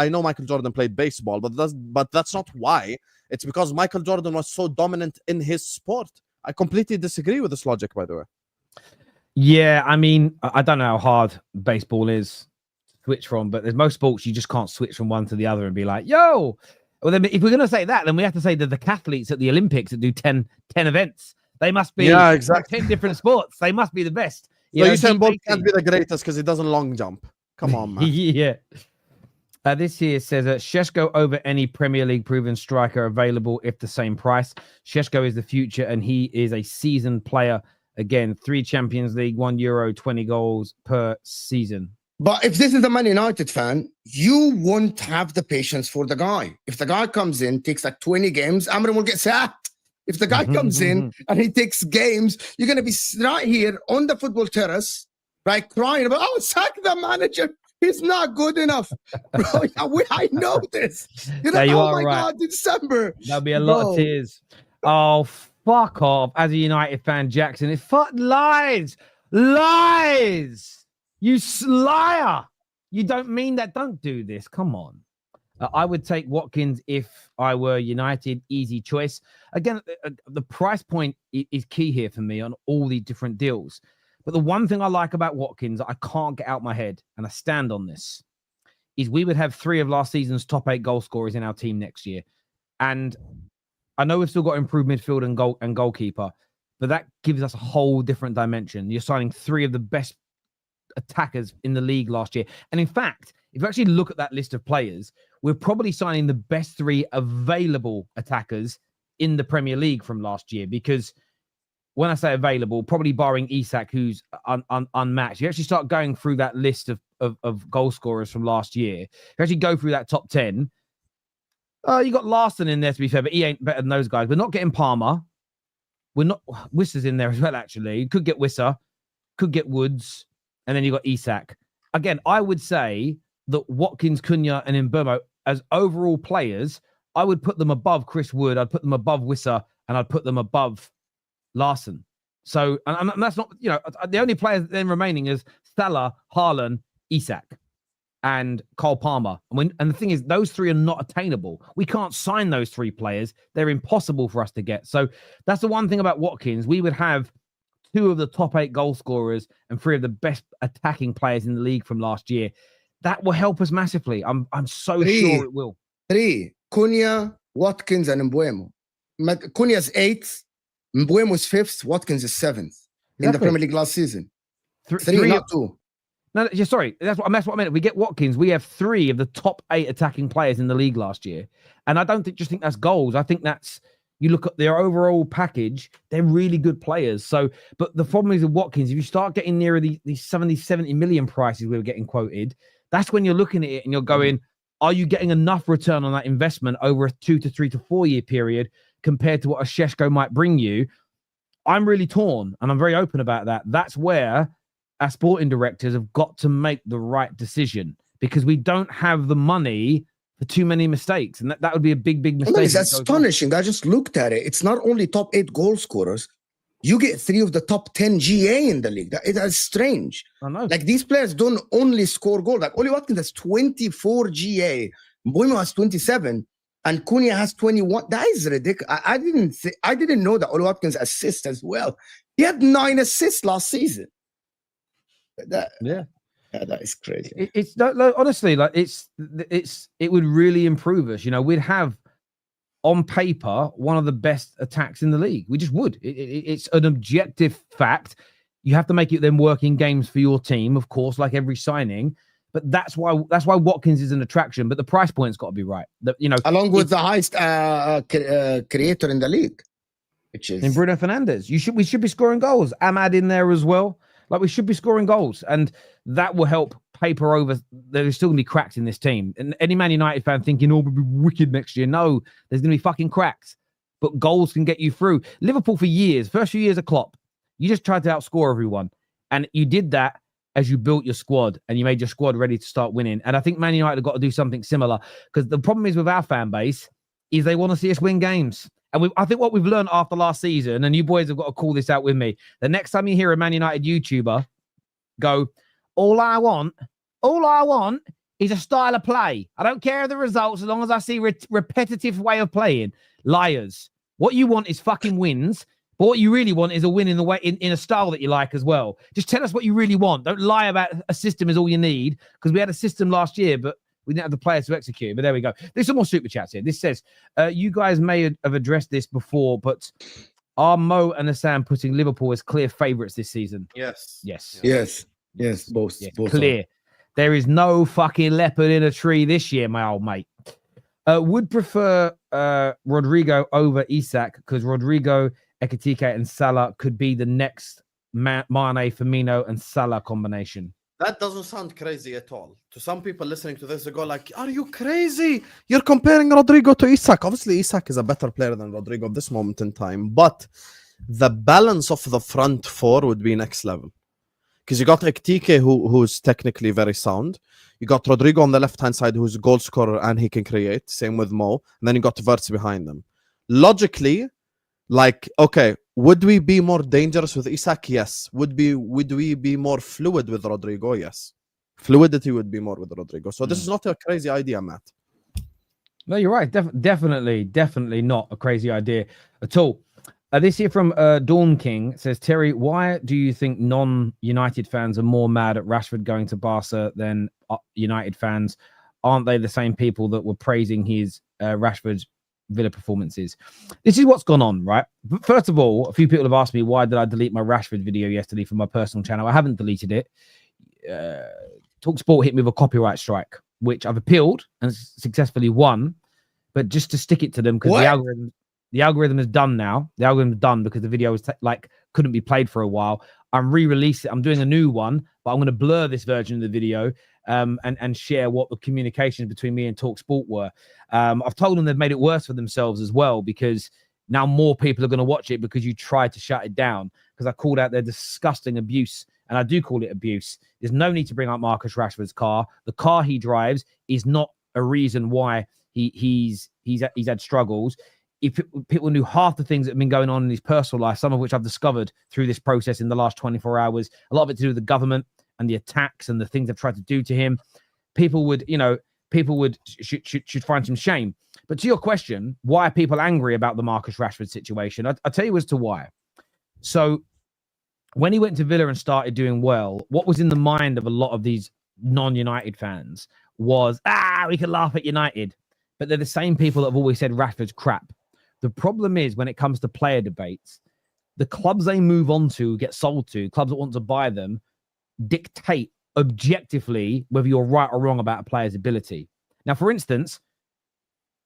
know Michael Jordan played baseball, but that's not why. It's because Michael Jordan was so dominant in his sport. I completely disagree with this logic, by the way. Yeah, I mean, I don't know how hard baseball is to switch from, but there's most sports you just can't switch from one to the other and be like, yo. Well, then if we're going to say that, then we have to say that the athletes at the Olympics that do 10 events, they must be 10 different sports. They must be the best. So Usain Bolt can't be the greatest because he doesn't long jump. Come on, man. Yeah. This here says Sesko over any Premier League proven striker available if the same price. Sesko is the future and he is a seasoned player. Again, 3 Champions League, €1, 20 goals per season. But if this is a Man United fan, you won't have the patience for the guy. If the guy comes in, takes like 20 games, Amrin will get sacked. If the guy comes in and he takes games, you're going to be right here on the football terrace, right, crying about, oh, sack the manager. He's not good enough. Bro, I know this. You're like, you oh are my right. God, December. There'll be a lot of tears. Oh, fuck off. As a United fan, Jackson, it's lies. Lies. You liar. You don't mean that. Don't do this. Come on. I would take Watkins if I were United. Easy choice. Again, the price point is key here for me on all these different deals. But the one thing I like about Watkins, I can't get out my head, and I stand on this, is we would have 3 of last season's top 8 goal scorers in our team next year. And I know we've still got improved midfield and goalkeeper, but that gives us a whole different dimension. You're signing 3 of the best attackers in the league last year. And in fact, if you actually look at that list of players, we're probably signing the best 3 available attackers in the Premier League from last year, because when I say available, probably barring Isak, who's unmatched, you actually start going through that list of goal scorers from last year. If you actually go through that top 10, you got Larson in there, to be fair, but he ain't better than those guys. We're not getting Palmer. Wissa's in there as well, actually. You could get Wissa, could get Woods, and then you got Isak. Again, I would say that Watkins, Cunha, and Mbeumo, as overall players, I would put them above Chris Wood. I'd put them above Wissa, and I'd put them above Larson. So, and that's not, the only players then remaining is Salah, Haaland, Isak, and Cole Palmer. And the thing is, those 3 are not attainable. We can't sign those 3 players. They're impossible for us to get. So that's the one thing about Watkins. We would have 2 of the top 8 goal scorers and 3 of the best attacking players in the league from last year. That will help us massively. I'm so sure it will. 3, Cunha, Watkins, and Mbeumo. Cunha's 8th. Mbuemo's 5th, Watkins is 7th in the Premier League last season. 3, not 2. No, sorry. That's what I meant. If we get Watkins, we have 3 of the top 8 attacking players in the league last year. And I don't think that's goals. I think that's, you look at their overall package, they're really good players. So, but the problem is with Watkins, if you start getting nearer these 70 million prices we were getting quoted, that's when you're looking at it and you're going, are you getting enough return on that investment over a 2 to 3 to 4 year period compared to what a Sesko might bring you? I'm really torn, and I'm very open about that. That's where our sporting directors have got to make the right decision, because we don't have the money for too many mistakes, and that would be a big mistake. It's astonishing. I just looked at it. It's not only top 8 goal scorers. You get 3 of the top 10 GA in the league. That's strange. I know. Like, these players don't only score goals. Like, Oli Watkins has 24 GA. Mbeumo has 27. And Cunha has 21. That is ridiculous. I didn't know that Oli Watkins assists as well. He had 9 assists last season. That is crazy. It's honestly, like, it would really improve us. We'd have on paper one of the best attacks in the league. We just would. It's an objective fact. You have to make it then work in games for your team, of course, like every signing. But that's why Watkins is an attraction. But the price point's got to be right. Along with the highest creator in the league, which is in Bruno Fernandes. We should be scoring goals. Ahmad in there as well. Like, we should be scoring goals, and that will help paper over. There's still gonna be cracks in this team. And any Man United fan thinking, "Oh, we'll be wicked next year." No, there's gonna be fucking cracks. but goals can get you through. Liverpool for years, first few years of Klopp, you just tried to outscore everyone. And you did that as you built your squad and you made your squad ready to start winning. And I think Man United have got to do something similar, because the problem is with our fan base is they want to see us win games. And I think what we've learned after last season, and you boys have got to call this out with me, the next time you hear a Man United YouTuber go, all I want is a style of play. I don't care the results as long as I see repetitive way of playing. Liars. What you want is fucking wins. But what you really want is a win in the way in a style that you like as well. Just tell us what you really want. Don't lie about a system is all you need, because we had a system last year, but we didn't have the players to execute it. But there we go. There's some more super chats here. This says, you guys may have addressed this before, but are Mo and Husam putting Liverpool as clear favourites this season? Yes. Both. Clear. There is no fucking leopard in a tree this year, my old mate. Would prefer Rodrygo over Isak, because Rodrygo, Ekitike and Salah could be the next Mane, Firmino and Salah combination. That doesn't sound crazy at all. To some people listening to this, they go like, are you crazy? You're comparing Rodrygo to Isak. Obviously, Isak is a better player than Rodrygo at this moment in time. But the balance of the front four would be next level. Because you got Ekitike, who's technically very sound. You got Rodrygo on the left-hand side, who's a goal scorer and he can create. Same with Mo. And then you got Verts behind them. Logically, like, okay, would we be more dangerous with Isak? Yes. Would we be more fluid with Rodrygo? Yes. Fluidity would be more with Rodrygo. So this is not a crazy idea, Matt. No, you're right. Definitely not a crazy idea at all. This here from Dawn King says, Terry, why do you think non-United fans are more mad at Rashford going to Barca than United fans? Aren't they the same people that were praising his Rashford's Villa performances? This is what's gone on, right? First of all, a few people have asked me, why did I delete my Rashford video yesterday from my personal channel? I haven't deleted it. TalkSport hit me with a copyright strike, which I've appealed and successfully won. But just to stick it to them, because the algorithm is done now. The algorithm is done because the video was couldn't be played for a while. I'm re-releasing it. I'm doing a new one, but I'm going to blur this version of the video and share what the communications between me and TalkSport were. I've told them they've made it worse for themselves as well, because now more people are going to watch it because you tried to shut it down, because I called out their disgusting abuse, and I do call it abuse. There's no need to bring up Marcus Rashford's car. The car he drives is not a reason why he's had struggles. If people knew half the things that have been going on in his personal life, some of which I've discovered through this process in the last 24 hours, a lot of it to do with the government and the attacks and the things they've tried to do to him, people should find some shame. But to your question, why are people angry about the Marcus Rashford situation? I'll tell you as to why. So when he went to Villa and started doing well, what was in the mind of a lot of these non-United fans was, we can laugh at United. But they're the same people that have always said Rashford's crap. The problem is when it comes to player debates, the clubs they move on to, get sold to, clubs that want to buy them, dictate objectively whether you're right or wrong about a player's ability. Now, for instance,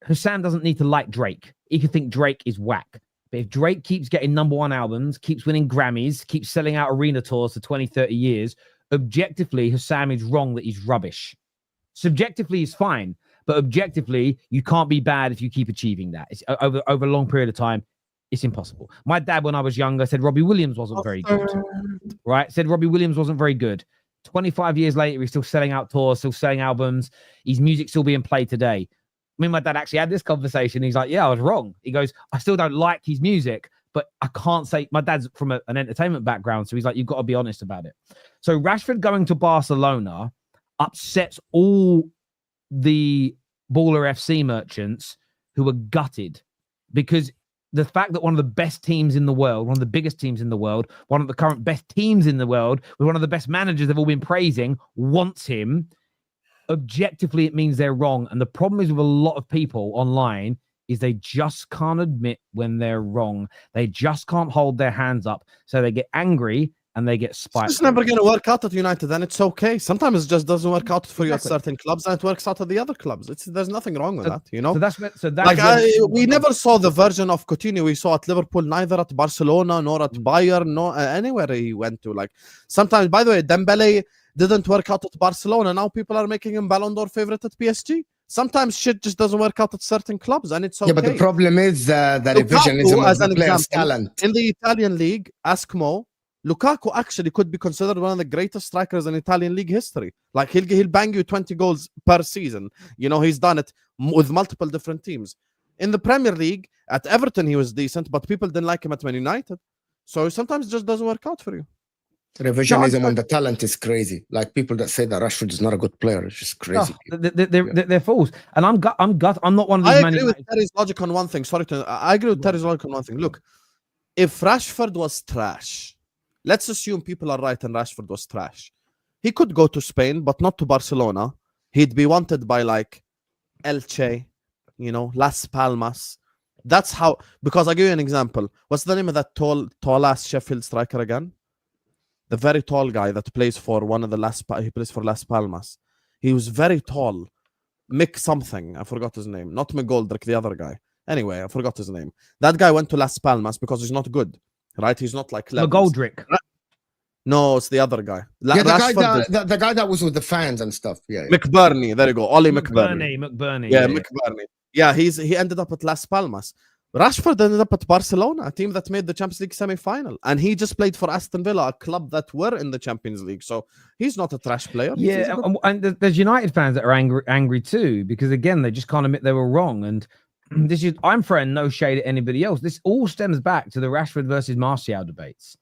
Husam doesn't need to like Drake. He can think Drake is whack. But if Drake keeps getting #1 albums, keeps winning Grammys, keeps selling out arena tours for 20, 30 years, objectively, Husam is wrong that he's rubbish. Subjectively, he's fine. But objectively, you can't be bad if you keep achieving that. It's, over a long period of time, it's impossible. My dad, when I was younger, said Robbie Williams wasn't very good. Right? Said Robbie Williams wasn't very good. 25 years later, he's still selling out tours, still selling albums. His music's still being played today. Me and my dad actually had this conversation. He's like, yeah, I was wrong. He goes, I still don't like his music, but I can't say... My dad's from an entertainment background, so he's like, you've got to be honest about it. So Rashford going to Barcelona upsets all the Baller FC merchants who were gutted, because the fact that one of the best teams in the world, one of the biggest teams in the world, one of the current best teams in the world, with one of the best managers they've all been praising, wants him, objectively it means they're wrong. And the problem is with a lot of people online is they just can't admit when they're wrong. They just can't hold their hands up. So they get angry and they get spiked. It's never going to work out at United, and it's okay. Sometimes it just doesn't work out for you at certain clubs, and it works out at the other clubs. There's nothing wrong with that, you know. We never saw the version of Coutinho we saw at Liverpool, neither at Barcelona nor at Bayern, nor anywhere he went to. Like sometimes, by the way, Dembele didn't work out at Barcelona. Now people are making him Ballon d'Or favorite at PSG. Sometimes shit just doesn't work out at certain clubs, and it's okay. Yeah, but the problem is the revisionism of the player's talent. In the Italian league, ask Mo, Lukaku actually could be considered one of the greatest strikers in Italian league history. Like he'll bang you 20 goals per season. You know, he's done it with multiple different teams. In the Premier League, at Everton he was decent, but people didn't like him at Man United. So sometimes it just doesn't work out for you. Revisionism on the talent is crazy. Like people that say that Rashford is not a good player, it's just crazy. No, they're fools. And I'm not one of these. I agree with Terry's logic on one thing. I agree with Terry's logic on one thing. Look, if Rashford was trash, let's assume people are right and Rashford was trash. He could go to Spain, but not to Barcelona. He'd be wanted by like Elche, you know, Las Palmas. That's how. Because I'll give you an example. What's the name of that tall ass Sheffield striker again? The very tall guy that plays for one of the he plays for Las Palmas. He was very tall. Mick something. I forgot his name. Not McGoldrick, the other guy. Anyway, I forgot his name. That guy went to Las Palmas because he's not good. Right? He's not like McGoldrick. No, it's the other guy. Yeah, the guy that was with the fans and stuff. Yeah. McBurney. There you go. Ollie McBurney. McBurney. Yeah, McBurney. Yeah, he ended up at Las Palmas. Rashford ended up at Barcelona, a team that made the Champions League semi-final, and he just played for Aston Villa, a club that were in the Champions League. So he's not a trash player. Yeah, and there's United fans that are angry too, because again, they just can't admit they were wrong. And I'm throwing no shade at anybody else. This all stems back to the Rashford versus Martial debates,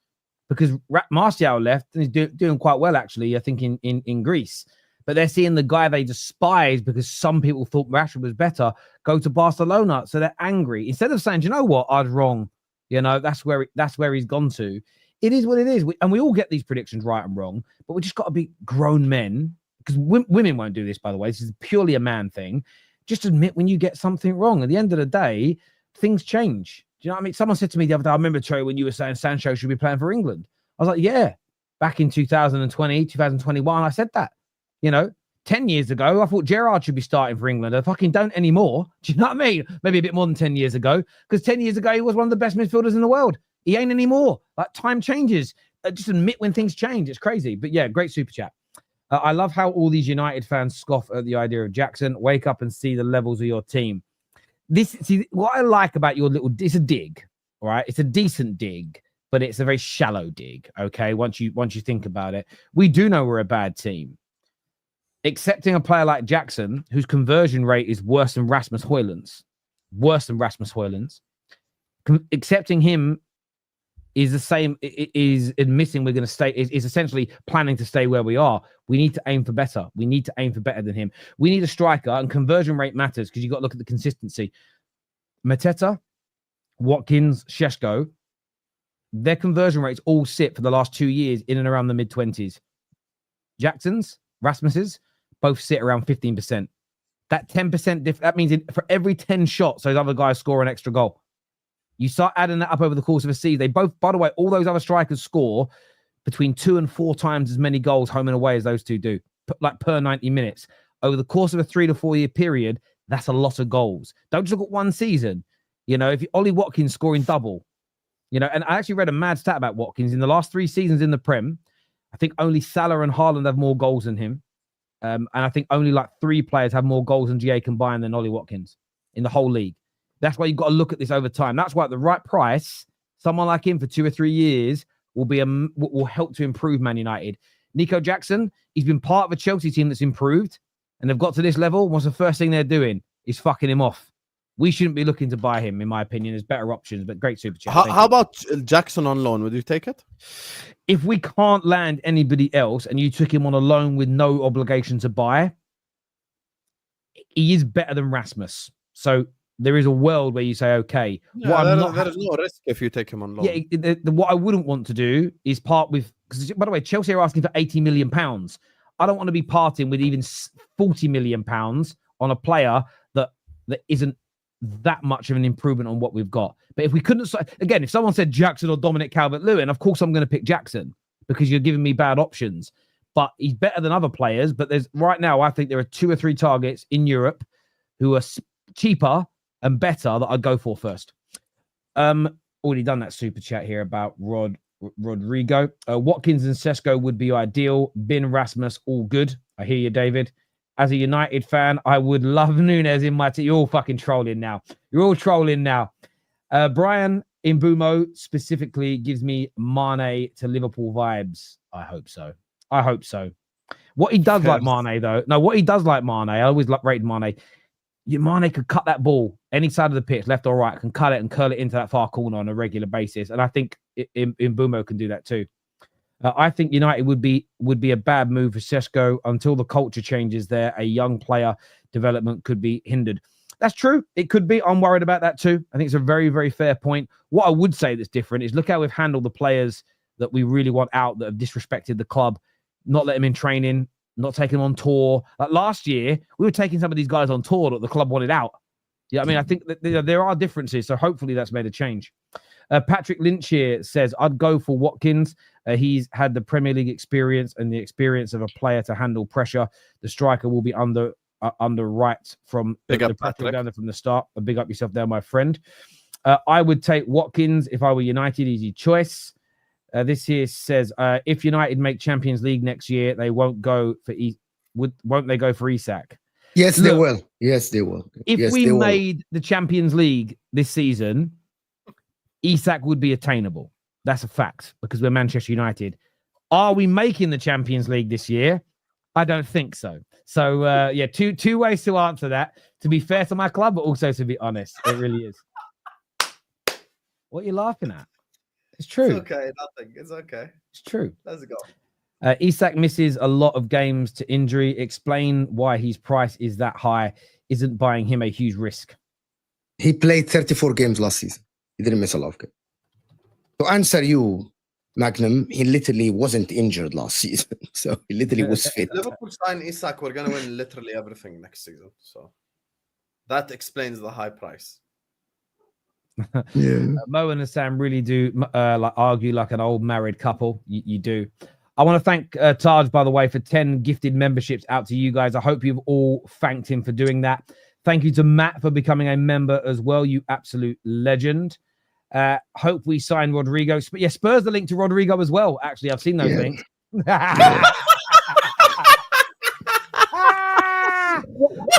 because Martial left and he's doing quite well actually, I think in Greece. But they're seeing the guy they despise because some people thought Rashford was better go to Barcelona, so they're angry. Instead of saying, "Do you know what, I was wrong," you know, that's where he's gone to. It is what it is, and we all get these predictions right and wrong, but we just got to be grown men, because women won't do this, by the way. This is purely a man thing. Just admit when you get something wrong. At the end of the day, things change. Do you know what I mean? Someone said to me the other day, I remember, Troy, when you were saying Sancho should be playing for England. I was like, yeah, back in 2020, 2021, I said that. You know, 10 years ago, I thought Gerrard should be starting for England. I fucking don't anymore. Do you know what I mean? Maybe a bit more than 10 years ago, because 10 years ago, he was one of the best midfielders in the world. He ain't anymore. Like, time changes. Just admit when things change. It's crazy. But yeah, great super chat. I love how all these United fans scoff at the idea of Jackson. Wake up and see the levels of your team. What I like about your it's a dig, all right? It's a decent dig, but it's a very shallow dig, okay? Once you think about it. We do know we're a bad team. Accepting a player like Jackson, whose conversion rate is worse than Rasmus Højlund's, accepting him is the same, is admitting we're going to stay, is essentially planning to stay where we are. We need to aim for better. We need to aim for better than him. We need a striker, and conversion rate matters because you've got to look at the consistency. Mateta, Watkins, Sesko, their conversion rates all sit for the last 2 years in and around the mid-20s. Jackson's, Rasmus's, both sit around 15%. That 10% that means for every 10 shots, those other guys score an extra goal. You start adding that up over the course of a season. They both, by the way, all those other strikers score between 2 and 4 times as many goals home and away as those two do, like per 90 minutes. Over the course of a 3 to 4 year period, that's a lot of goals. Don't just look at one season. You know, if Ollie Watkins scoring double, you know, and I actually read a mad stat about Watkins. In the last 3 seasons in the Prem, I think only Salah and Haaland have more goals than him. And I think only like 3 players have more goals than GA combined than Ollie Watkins in the whole league. That's why you've got to look at this over time. That's why at the right price, someone like him for 2 or 3 years will help to improve Man United. Nico Jackson, he's been part of a Chelsea team that's improved, and they've got to this level. What's the first thing they're doing? Is fucking him off. We shouldn't be looking to buy him, in my opinion. There's better options, but great super chat. How about Jackson on loan? Would you take it? If we can't land anybody else and you took him on a loan with no obligation to buy, he is better than Rasmus. So there is a world where you say, okay, there is no risk if you take him on loan. Yeah, what I wouldn't want to do is part with, because by the way, Chelsea are asking for £80 million. I don't want to be parting with even £40 million on a player that isn't that much of an improvement on what we've got. But if we couldn't, again, if someone said Jackson or Dominic Calvert-Lewin, of course I'm going to pick Jackson because you're giving me bad options. But he's better than other players. But there's right now, I think there are 2 or 3 targets in Europe who are cheaper and better that I'd go for first. Already done that super chat here about Rodrygo. Watkins and Sesko would be ideal. Bin, Rasmus, all good. I hear you, David. as a United fan, I would love Nunes in my team. You're all fucking trolling now. You're all trolling now. Brian Mbumo specifically gives me Mane to Liverpool vibes. I hope so. I hope so. What he does like Mane, though. No, what he does like Mane, I always rated Mane. Mane could cut that ball any side of the pitch, left or right, can cut it and curl it into that far corner on a regular basis. And I think Mbumo can do that too. I think United would be a bad move for Sesko until the culture changes there. A young player development could be hindered. That's true. It could be. I'm worried about that too. I think it's a very, very fair point. What I would say that's different is look how we've handled the players that we really want out that have disrespected the club, not let them in training, not taking them on tour. Like last year, we were taking some of these guys on tour that the club wanted out. Yeah, I mean, I think that there are differences. So hopefully that's made a change. Patrick Lynch here says, I'd go for Watkins. He's had the Premier League experience and the experience of a player to handle pressure. The striker will be under right from from the start. Big up yourself there, my friend. I would take Watkins if I were United. Easy choice. This here says, if United make Champions League next year, they won't go for won't they go for Isak? Yes, they will. Yes, they will. If we made the Champions League this season, Isak would be attainable. That's a fact because we're Manchester United. Are we making the Champions League this year? I don't think so. So, yeah, two ways to answer that. To be fair to my club, but also to be honest. It really is. What are you laughing at? It's true. It's okay. Nothing. It's okay. It's true. Let's go. Isak misses a lot of games to injury. Explain why his price is that high. Isn't buying him a huge risk? He played 34 games last season. He didn't miss a lot of games. To answer you, Magnum, he literally wasn't injured last season. So he literally was fit. Liverpool sign Isak. We're going to win literally everything next season. So that explains the high price. Yeah. Mo and Sam really do argue like an old married couple. You do. I want to thank Taj, by the way, for 10 gifted memberships out to you guys. I hope you've all thanked him for doing that. Thank you to Matt for becoming a member as well. You absolute legend. Hope we sign Rodrygo. But yeah, Spurs the link to Rodrygo as well. Actually, I've seen those links. I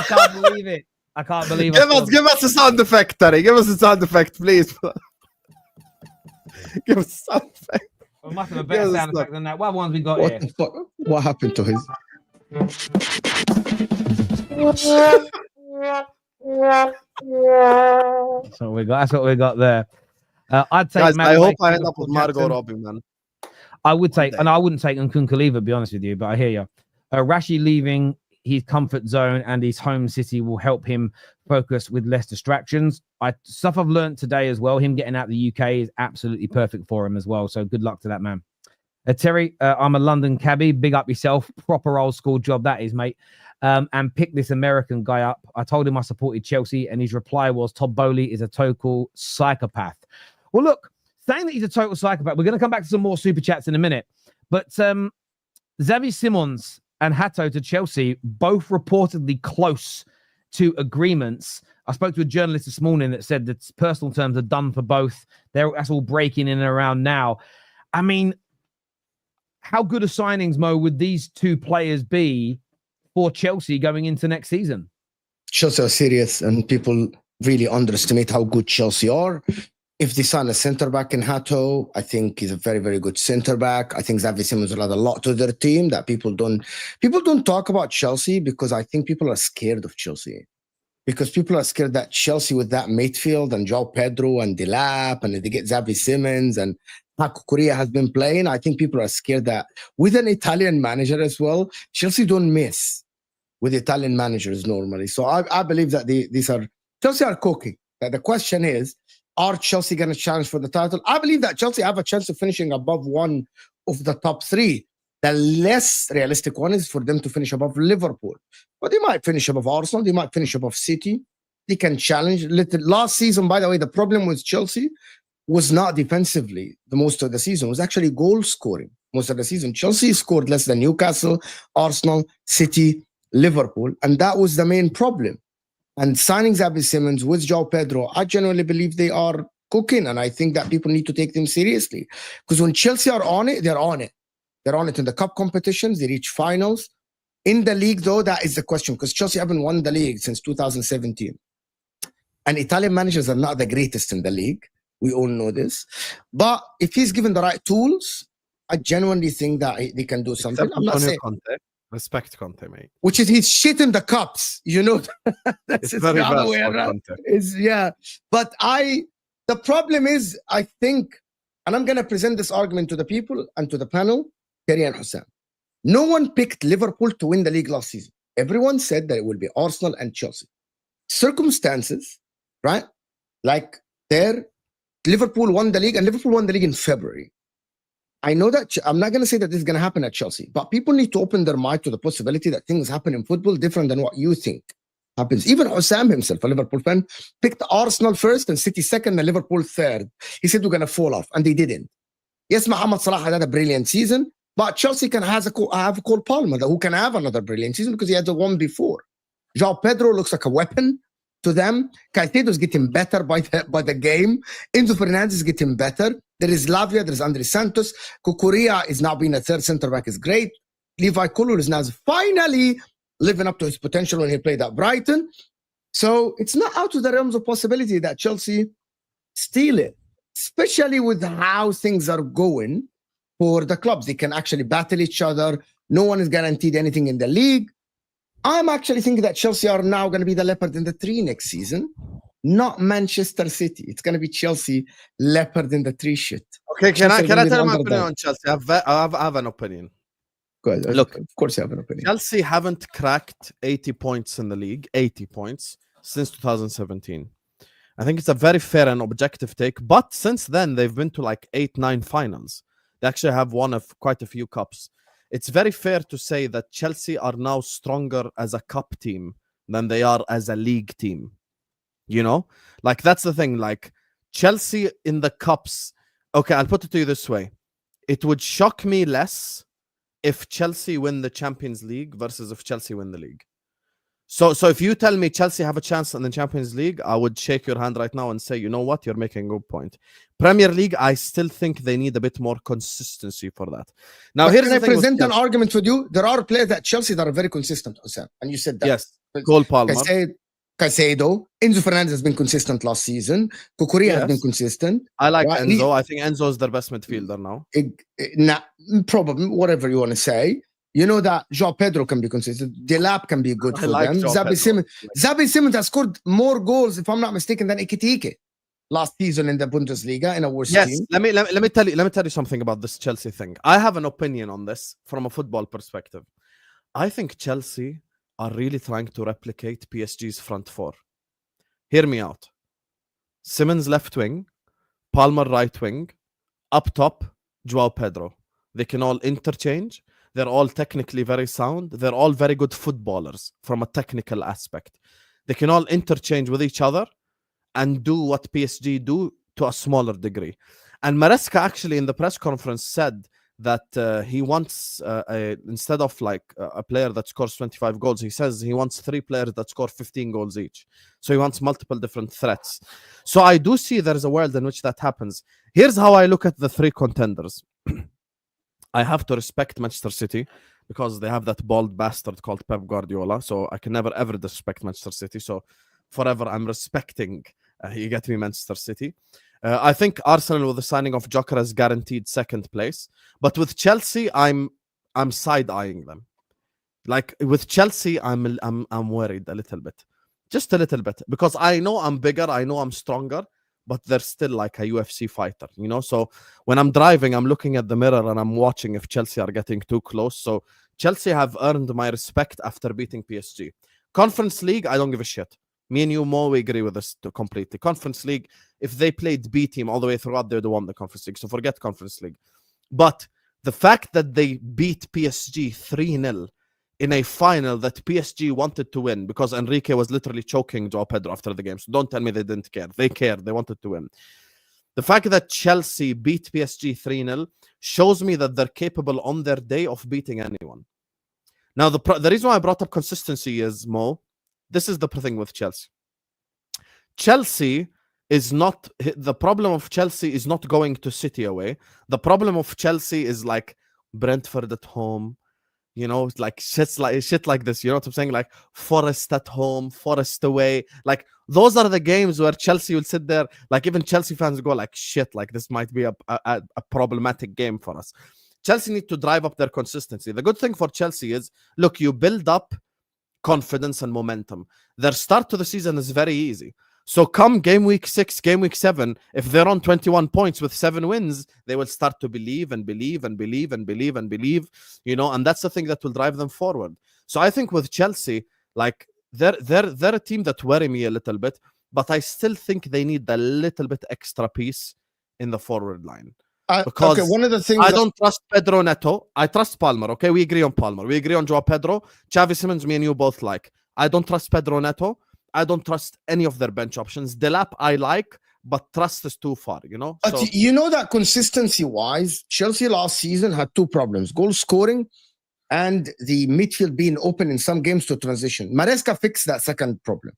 can't believe it. I can't believe it. Give us a sound effect, Terry. Give us a sound effect, please. Give us a sound effect. We must have a better sound effect than that. What ones we got here? What happened to his? That's what we got. That's what we got there. I'd take. Guys, I hope I end up with Margot Robbie, man. I would take, and I wouldn't take Nkunku leave, to be honest with you. But I hear you. Rashi leaving his comfort zone and his home city will help him focus with less distractions. Stuff I've learned today as well. Him getting out of the UK is absolutely perfect for him as well. So good luck to that man. Terry, I'm a London cabbie. Big up yourself. Proper old school job that is, mate. And pick this American guy up. I told him I supported Chelsea, and his reply was, Todd Bowley is a total psychopath. Well, look, saying that he's a total psychopath, we're going to come back to some more super chats in a minute. But Xavi Simons and Hato to Chelsea, both reportedly close to agreements. I spoke to a journalist this morning that said that personal terms are done for both. That's all breaking in and around now. I mean, how good a signings, Mo, would these two players be for Chelsea going into next season? Chelsea are serious, and people really underestimate how good Chelsea are. If they sign a centre-back in Hato, I think he's a very, very good centre-back. I think Xavi Simons will add a lot to their team that people don't talk about Chelsea, because I think people are scared of Chelsea. Because people are scared that Chelsea with that midfield and João Pedro and Delap, and if they get Xavi Simons and Paco Correa has been playing, I think people are scared that with an Italian manager as well, Chelsea don't miss with Italian managers normally. So I believe that Chelsea are cooking. The question is, are Chelsea going to challenge for the title? I believe that Chelsea have a chance of finishing above one of the top three. The less realistic one is for them to finish above Liverpool. But they might finish above Arsenal. They might finish above City. They can challenge. Last season, by the way, the problem with Chelsea was not defensively the most of the season. It was actually goal scoring most of the season. Chelsea scored less than Newcastle, Arsenal, City, Liverpool. And that was the main problem. And signing Xavi Simons with João Pedro, I genuinely believe they are cooking. And I think that people need to take them seriously. Because when Chelsea are on it, they're on it. They're on it in the cup competitions. They reach finals. In the league, though, that is the question, because Chelsea haven't won the league since 2017. And Italian managers are not the greatest in the league. We all know this. But if he's given the right tools, I genuinely think that they can do something. Except I'm not Antonio saying, Conte. Respect Conte, mate. which is he's shit in the cups, you know. That's It's his very the other bad way for around. Conte. Yeah. But the problem is, I think, and I'm going to present this argument to the people and to the panel, Terry and Husam. No one picked Liverpool to win the league last season. Everyone said that it will be Arsenal and Chelsea. Circumstances, right? Like Liverpool won the league, and Liverpool won the league in February. I know that I'm not going to say that this is going to happen at Chelsea, but people need to open their mind to the possibility that things happen in football different than what you think happens. Even Husam himself, a Liverpool fan, picked Arsenal first and City second and Liverpool third. He said we're going to fall off, and they didn't. Yes, Mohamed Salah had a brilliant season, but Chelsea can have a Cole Palmer who can have another brilliant season because he had the one before. João Pedro looks like a weapon to them. Caicedo is getting better by the game. Enzo Fernandez is getting better. There is Lavia, there is Andre Santos. Cucurella is now being a third centre back is great. Levi Kulul is now finally living up to his potential when he played at Brighton. So it's not out of the realms of possibility that Chelsea steal it, especially with how things are going for the clubs. They can actually battle each other. No one is guaranteed anything in the league. I'm actually thinking that Chelsea are now going to be the leopard in the tree next season, not Manchester City. It's going to be Chelsea leopard in the tree shit. Okay, can I tell you my underdog. opinion on Chelsea? I have an opinion. Go ahead. Look, of course you have an opinion. Chelsea haven't cracked 80 points in the league, 80 points, since 2017. I think it's a very fair and objective take. But since then, they've been to like 8-9 finals. They actually have won quite a few cups. It's very fair to say that Chelsea are now stronger as a cup team than they are as a league team. You know? Like, that's the thing. Like, Chelsea in the cups... Okay, I'll put it to you this way. It would shock me less if Chelsea win the Champions League versus if Chelsea win the league. So if you tell me Chelsea have a chance in the Champions League, I would shake your hand right now and say, you know what, you're making a good point. Premier League, I still think they need a bit more consistency for that. Now, but here's can the I thing present an argument with you? There are players at Chelsea that are very consistent, Husam, and you said that. Yes, Cole Palmer. Caicedo. Enzo Fernandez has been consistent last season. Cucurella has been consistent. I like right? Enzo. I think Enzo is their best midfielder now. Probably, whatever you want to say. You know that João Pedro can be consistent. Delap can be good for them. Xavi Simons has scored more goals, if I'm not mistaken, than Ekitike last season in the Bundesliga in a worse team. Let me tell you something about this Chelsea thing. I have an opinion on this from a football perspective. I think Chelsea are really trying to replicate PSG's front four. Hear me out. Simons left wing, Palmer right wing, up top, João Pedro. They can all interchange. They're all technically very sound. They're all very good footballers from a technical aspect. They can all interchange with each other and do what PSG do to a smaller degree. And Maresca actually in the press conference said that he wants, instead of like a player that scores 25 goals, he says he wants 3 players that score 15 goals each. So he wants multiple different threats. So I do see there's a world in which that happens. Here's how I look at the 3 contenders. I have to respect Manchester City because they have that bald bastard called Pep Guardiola. So I can never, ever disrespect Manchester City. So forever, I'm respecting, you get me, Manchester City. I think Arsenal with the signing of Gyokeres guaranteed 2nd place. But with Chelsea, I'm side-eyeing them. Like with Chelsea, I'm worried a little bit. Just a little bit. Because I know I'm bigger, I know I'm stronger. But they're still like a UFC fighter, you know? So when I'm driving, I'm looking at the mirror and I'm watching if Chelsea are getting too close. So Chelsea have earned my respect after beating PSG. Conference League, I don't give a shit. Me and you, Mo, we agree with this completely. Conference League, if they played B team all the way throughout, they would have won the Conference League. So forget Conference League. But the fact that they beat PSG 3-0 in a final that PSG wanted to win, because Enrique was literally choking João Pedro after the game. So don't tell me they didn't care. They cared. They wanted to win. The fact that Chelsea beat PSG 3-0 shows me that they're capable on their day of beating anyone. Now, the reason why I brought up consistency is, Mo, this is the thing with Chelsea. Chelsea is not... The problem of Chelsea is not going to City away. The problem of Chelsea is like Brentford at home, you know, like shit like this. You know what I'm saying? Like Forest at home, Forest away. Like those are the games where Chelsea will sit there. Like even Chelsea fans go like, shit, like this might be a problematic game for us. Chelsea need to drive up their consistency. The good thing for Chelsea is, look, you build up confidence and momentum. Their start to the season is very easy. So come game week 6, game week 7, if they're on 21 points with 7 wins, they will start to believe and believe and believe and believe and believe, you know, and that's the thing that will drive them forward. So I think with Chelsea, like they're a team that worry me a little bit, but I still think they need a little bit extra piece in the forward line. Because okay, one of the things I don't trust Pedro Neto. I trust Palmer. Okay, we agree on Palmer. We agree on Joao Pedro. Xavi Simons, me and you both like. I don't trust Pedro Neto. I don't trust any of their bench options. Delap I like, but trust is too far, you know? But so, you know that consistency-wise, Chelsea last season had 2 problems. Goal scoring and the midfield being open in some games to transition. Maresca fixed that second problem.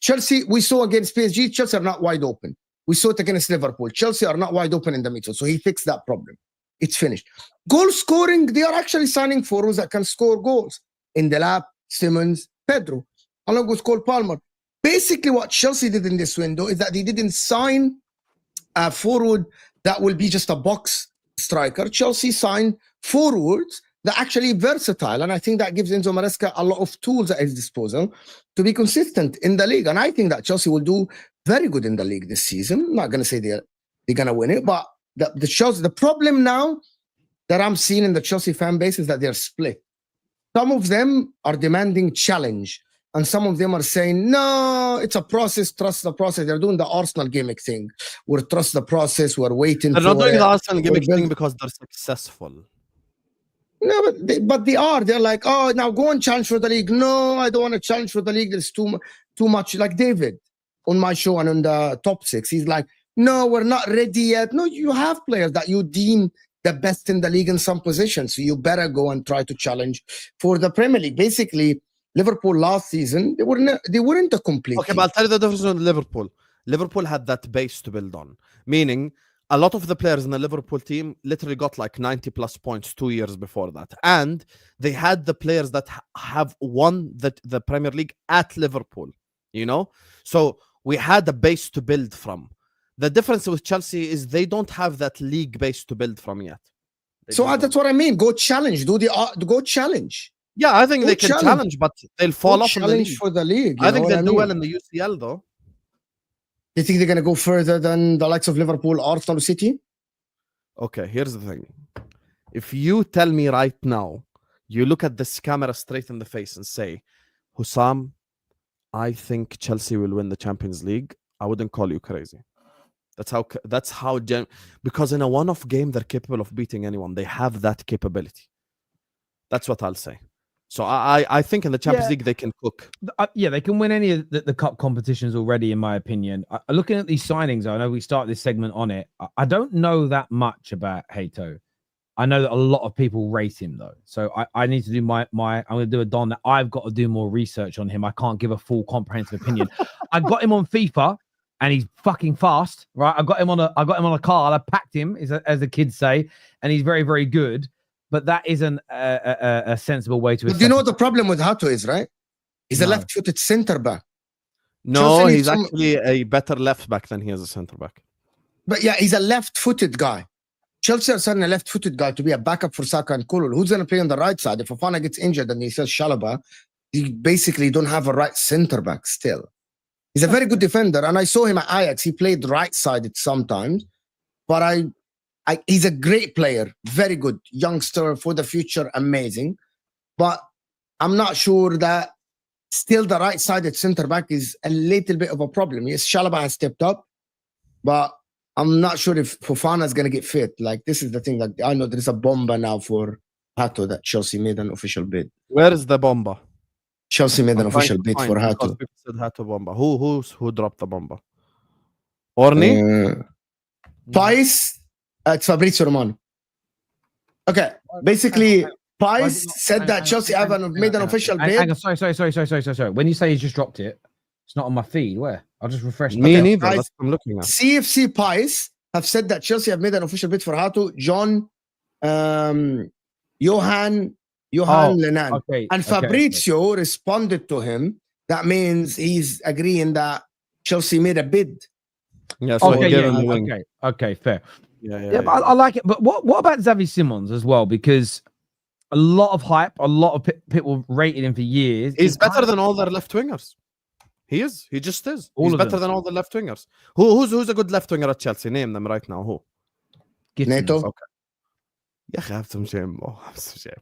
Chelsea, we saw against PSG, Chelsea are not wide open. We saw it against Liverpool. Chelsea are not wide open in the midfield. So he fixed that problem. It's finished. Goal scoring, they are actually signing forwards that can score goals. In Delap, Simmons, Pedro, along with Cole Palmer. Basically, what Chelsea did in this window is that they didn't sign a forward that will be just a box striker. Chelsea signed forwards that are actually versatile. And I think that gives Enzo Maresca a lot of tools at his disposal to be consistent in the league. And I think that Chelsea will do very good in the league this season. I'm not going to say they're going to win it, but the problem now that I'm seeing in the Chelsea fan base is that they're split. Some of them are demanding challenge, and some of them are saying, no, it's a process, trust the process. They're doing the Arsenal gimmick thing. We're trust the process, we're waiting. They're not doing the Arsenal gimmick thing because they're successful. No, but they are. They're like, oh, now go and challenge for the league. No, I don't want to challenge for the league. There's too much. Like David on my show and on the top 6, he's like, no, we're not ready yet. No, you have players that you deem the best in the league in some positions. So you better go and try to challenge for the Premier League. Basically, Liverpool last season, they weren't a complete Okay, team. but I'll tell you the difference with Liverpool. Liverpool had that base to build on, meaning a lot of the players in the Liverpool team literally got like 90 plus points 2 years before that. And they had the players that have won the Premier League at Liverpool, you know? So we had a base to build from. The difference with Chelsea is they don't have that league base to build from yet. So that's what I mean. Go challenge. Go challenge. Yeah, I think they can challenge, but they'll fall off in the league. For the league. I think they'll do well in the UCL, though. You think they're going to go further than the likes of Liverpool, Arsenal, City? Okay, here's the thing. If you tell me right now, you look at this camera straight in the face and say, Husam, I think Chelsea will win the Champions League, I wouldn't call you crazy. That's how because in a one-off game, they're capable of beating anyone. They have that capability. That's what I'll say. So I think in the Champions League, they can cook. Yeah, they can win any of the cup competitions already, in my opinion. Looking at these signings, I know we start this segment on it. I don't know that much about Hato. I know that a lot of people rate him, though. So I need to do I'm going to do a Don that I've got to do more research on him. I can't give a full comprehensive opinion. I got him on FIFA, and he's fucking fast, right? I got him on a card. I packed him, as the kids say, and he's very, very good. But that isn't a sensible way to. But do you know what the problem with Hato is, right? He's a left-footed centre back. No, he's actually a better left back than he is a centre back. But yeah, he's a left-footed guy. Chelsea are sending a left-footed guy to be a backup for Saka and Kulul. Who's going to play on the right side? If Fofana gets injured and he says Chalobah, you basically don't have a right centre back still. He's a very good defender, and I saw him at Ajax. He played right-sided sometimes, but he's a great player, very good youngster for the future, amazing. But I'm not sure that still the right-sided centre back is a little bit of a problem. Yes, Chalobah has stepped up, but I'm not sure if Fofana is going to get fit. Like, this is the thing. Like, I know there is a bomba now for Hato that Chelsea made an official bid. Where is the bomba? Chelsea made an official bid for Hato. People said Hato bomba. Who dropped the bomba? Orni? Pais. It's Fabrizio Romano. Okay, basically, Pais said that Chelsea made an official bid. Hang on, sorry. When you say he's just dropped it, it's not on my feed. Where? I'll just refresh. Me neither. That's what I'm looking at. CFC Pais have said that Chelsea have made an official bid for Hato. Johan Johan Lenan. Okay. And Fabrizio responded to him. That means he's agreeing that Chelsea made a bid. Yeah, so Okay, he gave him the wing. Okay, fair. Yeah, But I like it. But what about Xavi Simons as well? Because a lot of hype, a lot of people rated him for years. He's better than all their left wingers. He is. He just is. All He's of better them. than all the left wingers. Who's a good left winger at Chelsea? Name them right now. Who? Neto. Okay. Yeah, have some shame. Oh, have some shame.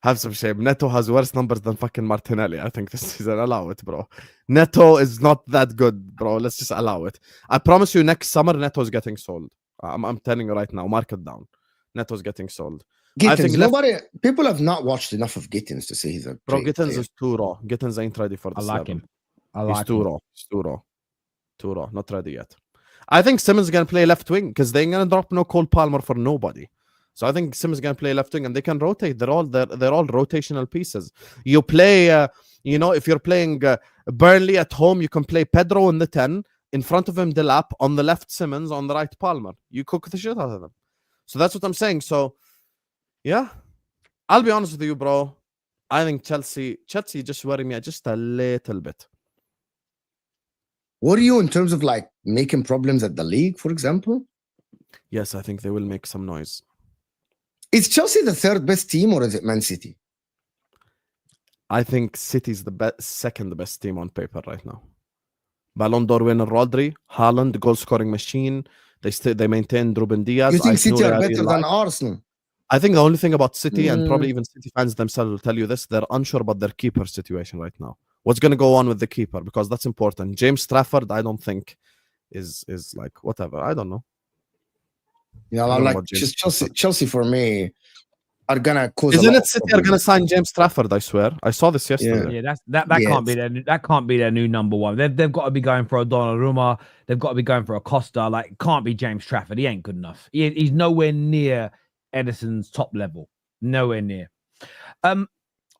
Have some shame. Neto has worse numbers than fucking Martinelli. I think this season. Allow it, bro. Neto is not that good, bro. Let's just allow it. I promise you, next summer Neto's getting sold. I'm telling you right now. Mark it down. Neto's getting sold. Gittins, people have not watched enough of Gittins to say he's a bro. great Gittins player. is too raw. Gittins ain't ready for this. I like level. him. He's too raw. He's too raw. Not ready yet. I think Simmons is gonna play left wing because they ain't gonna drop no Cole Palmer for nobody. So I think Simmons is gonna play left wing and they can rotate. They're all rotational pieces. You play, if you're playing Burnley at home, you can play Pedro in the 10, in front of him Delap, on the left Simmons, on the right Palmer. You cook the shit out of them. So that's what I'm saying. So yeah, I'll be honest with you, bro. I think Chelsea just worry me just a little bit. What are you in terms of like making problems at the league, for example? Yes, I think they will make some noise. Is Chelsea the third best team or is it Man City? I think City's the second best team on paper right now. Ballon d'Or winner Rodri, Haaland, goal scoring machine. They maintained Ruben Diaz. You think City are better than Arsenal? I think the only thing about City, and probably even City fans themselves will tell you this, they're unsure about their keeper situation right now. What's going to go on with the keeper? Because that's important. James Trafford, I don't think is like whatever. I don't know. Yeah, like just Chelsea for me are gonna cause. Isn't it City are gonna sign James Trafford? I swear, I saw this yesterday. Yeah, that can't be their new number one. They've got to be going for a Donnarumma. They've got to be going for a Costa. Like, it can't be James Trafford. He ain't good enough. He's nowhere near Edison's top level. Nowhere near. You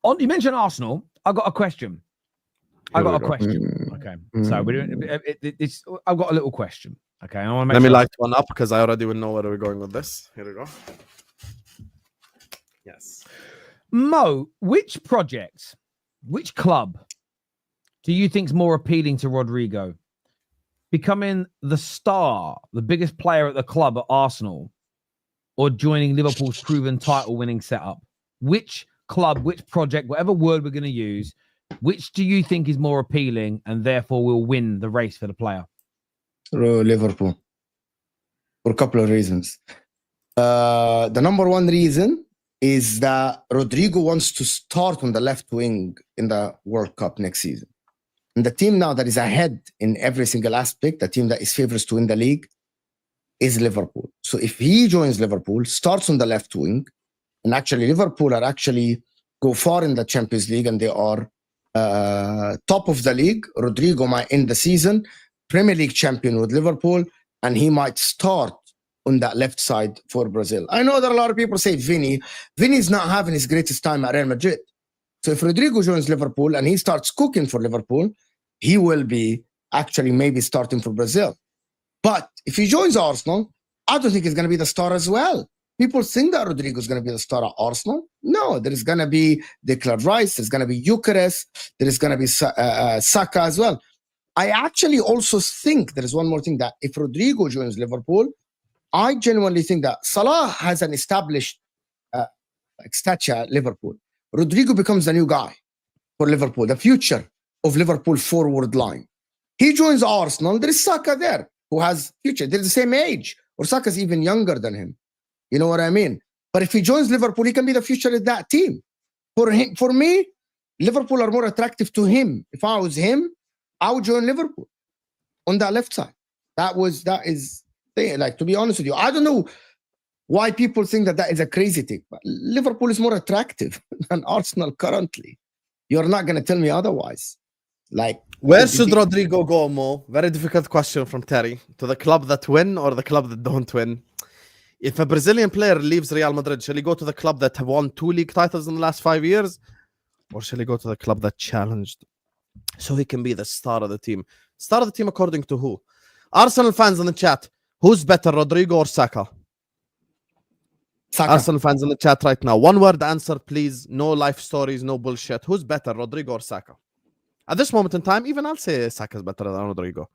mentioned Arsenal. I got a question. Okay, so I've got a little question. Okay, I want to let me light one up because I already will know where we're going with this. Here we go. Yes. Mo, which club do you think is more appealing to Rodrygo? Becoming the star, the biggest player at the club at Arsenal, or joining Liverpool's proven title-winning setup? Which club, which project, whatever word we're going to use, which do you think is more appealing and therefore will win the race for the player? Liverpool. For a couple of reasons. The number one reason is that Rodrygo wants to start on the left wing in the World Cup next season. And the team now that is ahead in every single aspect, the team that is favorites to win the league, is Liverpool. So if he joins Liverpool, starts on the left wing, and actually Liverpool are actually go far in the Champions League and they are top of the league, Rodrygo might end the season Premier League champion with Liverpool, and he might start on that left side for Brazil. I know that a lot of people say Vinny's not having his greatest time at Real Madrid. So if Rodrygo joins Liverpool and he starts cooking for Liverpool, he will be actually maybe starting for Brazil. But if he joins Arsenal, I don't think he's going to be the star as well. People think that Rodrygo is going to be the star at Arsenal. No, there is going to be Declan Rice, there's going to be Gyokeres, there is going to be Saka as well. I actually also think there is one more thing, that if Rodrygo joins Liverpool, I genuinely think that Salah has an established stature at Liverpool. Rodrygo becomes the new guy for Liverpool, the future of Liverpool forward line. He joins Arsenal, there is Saka there who has future. They're the same age, or Saka's even younger than him. You know what I mean? But if he joins Liverpool, he can be the future of that team. For me, Liverpool are more attractive to him. If I was him, I would join Liverpool on that left side. That is, like, to be honest with you, I don't know why people think that is a crazy thing, but Liverpool is more attractive than Arsenal currently. You're not going to tell me otherwise. Like, where should Rodrygo go, Mo? Very difficult question from Terry. To the club that win or the club that don't win? If a Brazilian player leaves Real Madrid, shall he go to the club that have won 2 league titles in the last 5 years? Or shall he go to the club that challenged so he can be the star of the team? Star of the team according to who? Arsenal fans in the chat, who's better, Rodrygo or Saka? Saka. Arsenal fans in the chat right now. One word answer, please. No life stories, no bullshit. Who's better, Rodrygo or Saka? At this moment in time, even I'll say Saka's better than Rodrygo.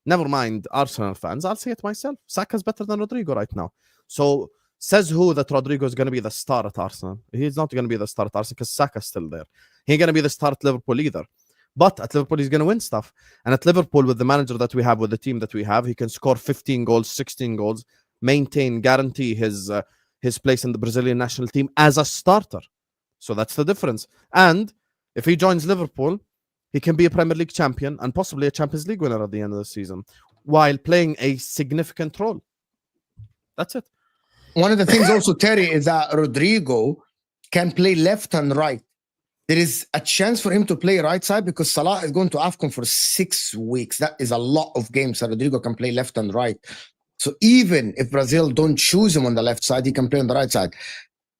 Never mind Arsenal fans. I'll say it myself. Saka's better than Rodrygo right now. So says who that Rodrygo is going to be the star at Arsenal? He's not going to be the star at Arsenal because Saka's still there. He ain't going to be the star at Liverpool either. But at Liverpool, he's going to win stuff. And at Liverpool, with the manager that we have, with the team that we have, he can score 15 goals, 16 goals, maintain, guarantee his place in the Brazilian national team as a starter. So that's the difference. And if he joins Liverpool, he can be a Premier League champion and possibly a Champions League winner at the end of the season while playing a significant role. That's it. One of the things also, Terry, is that Rodrygo can play left and right. There is a chance for him to play right side because Salah is going to AFCON for 6 weeks. That is a lot of games that Rodrygo can play left and right. So even if Brazil don't choose him on the left side, he can play on the right side.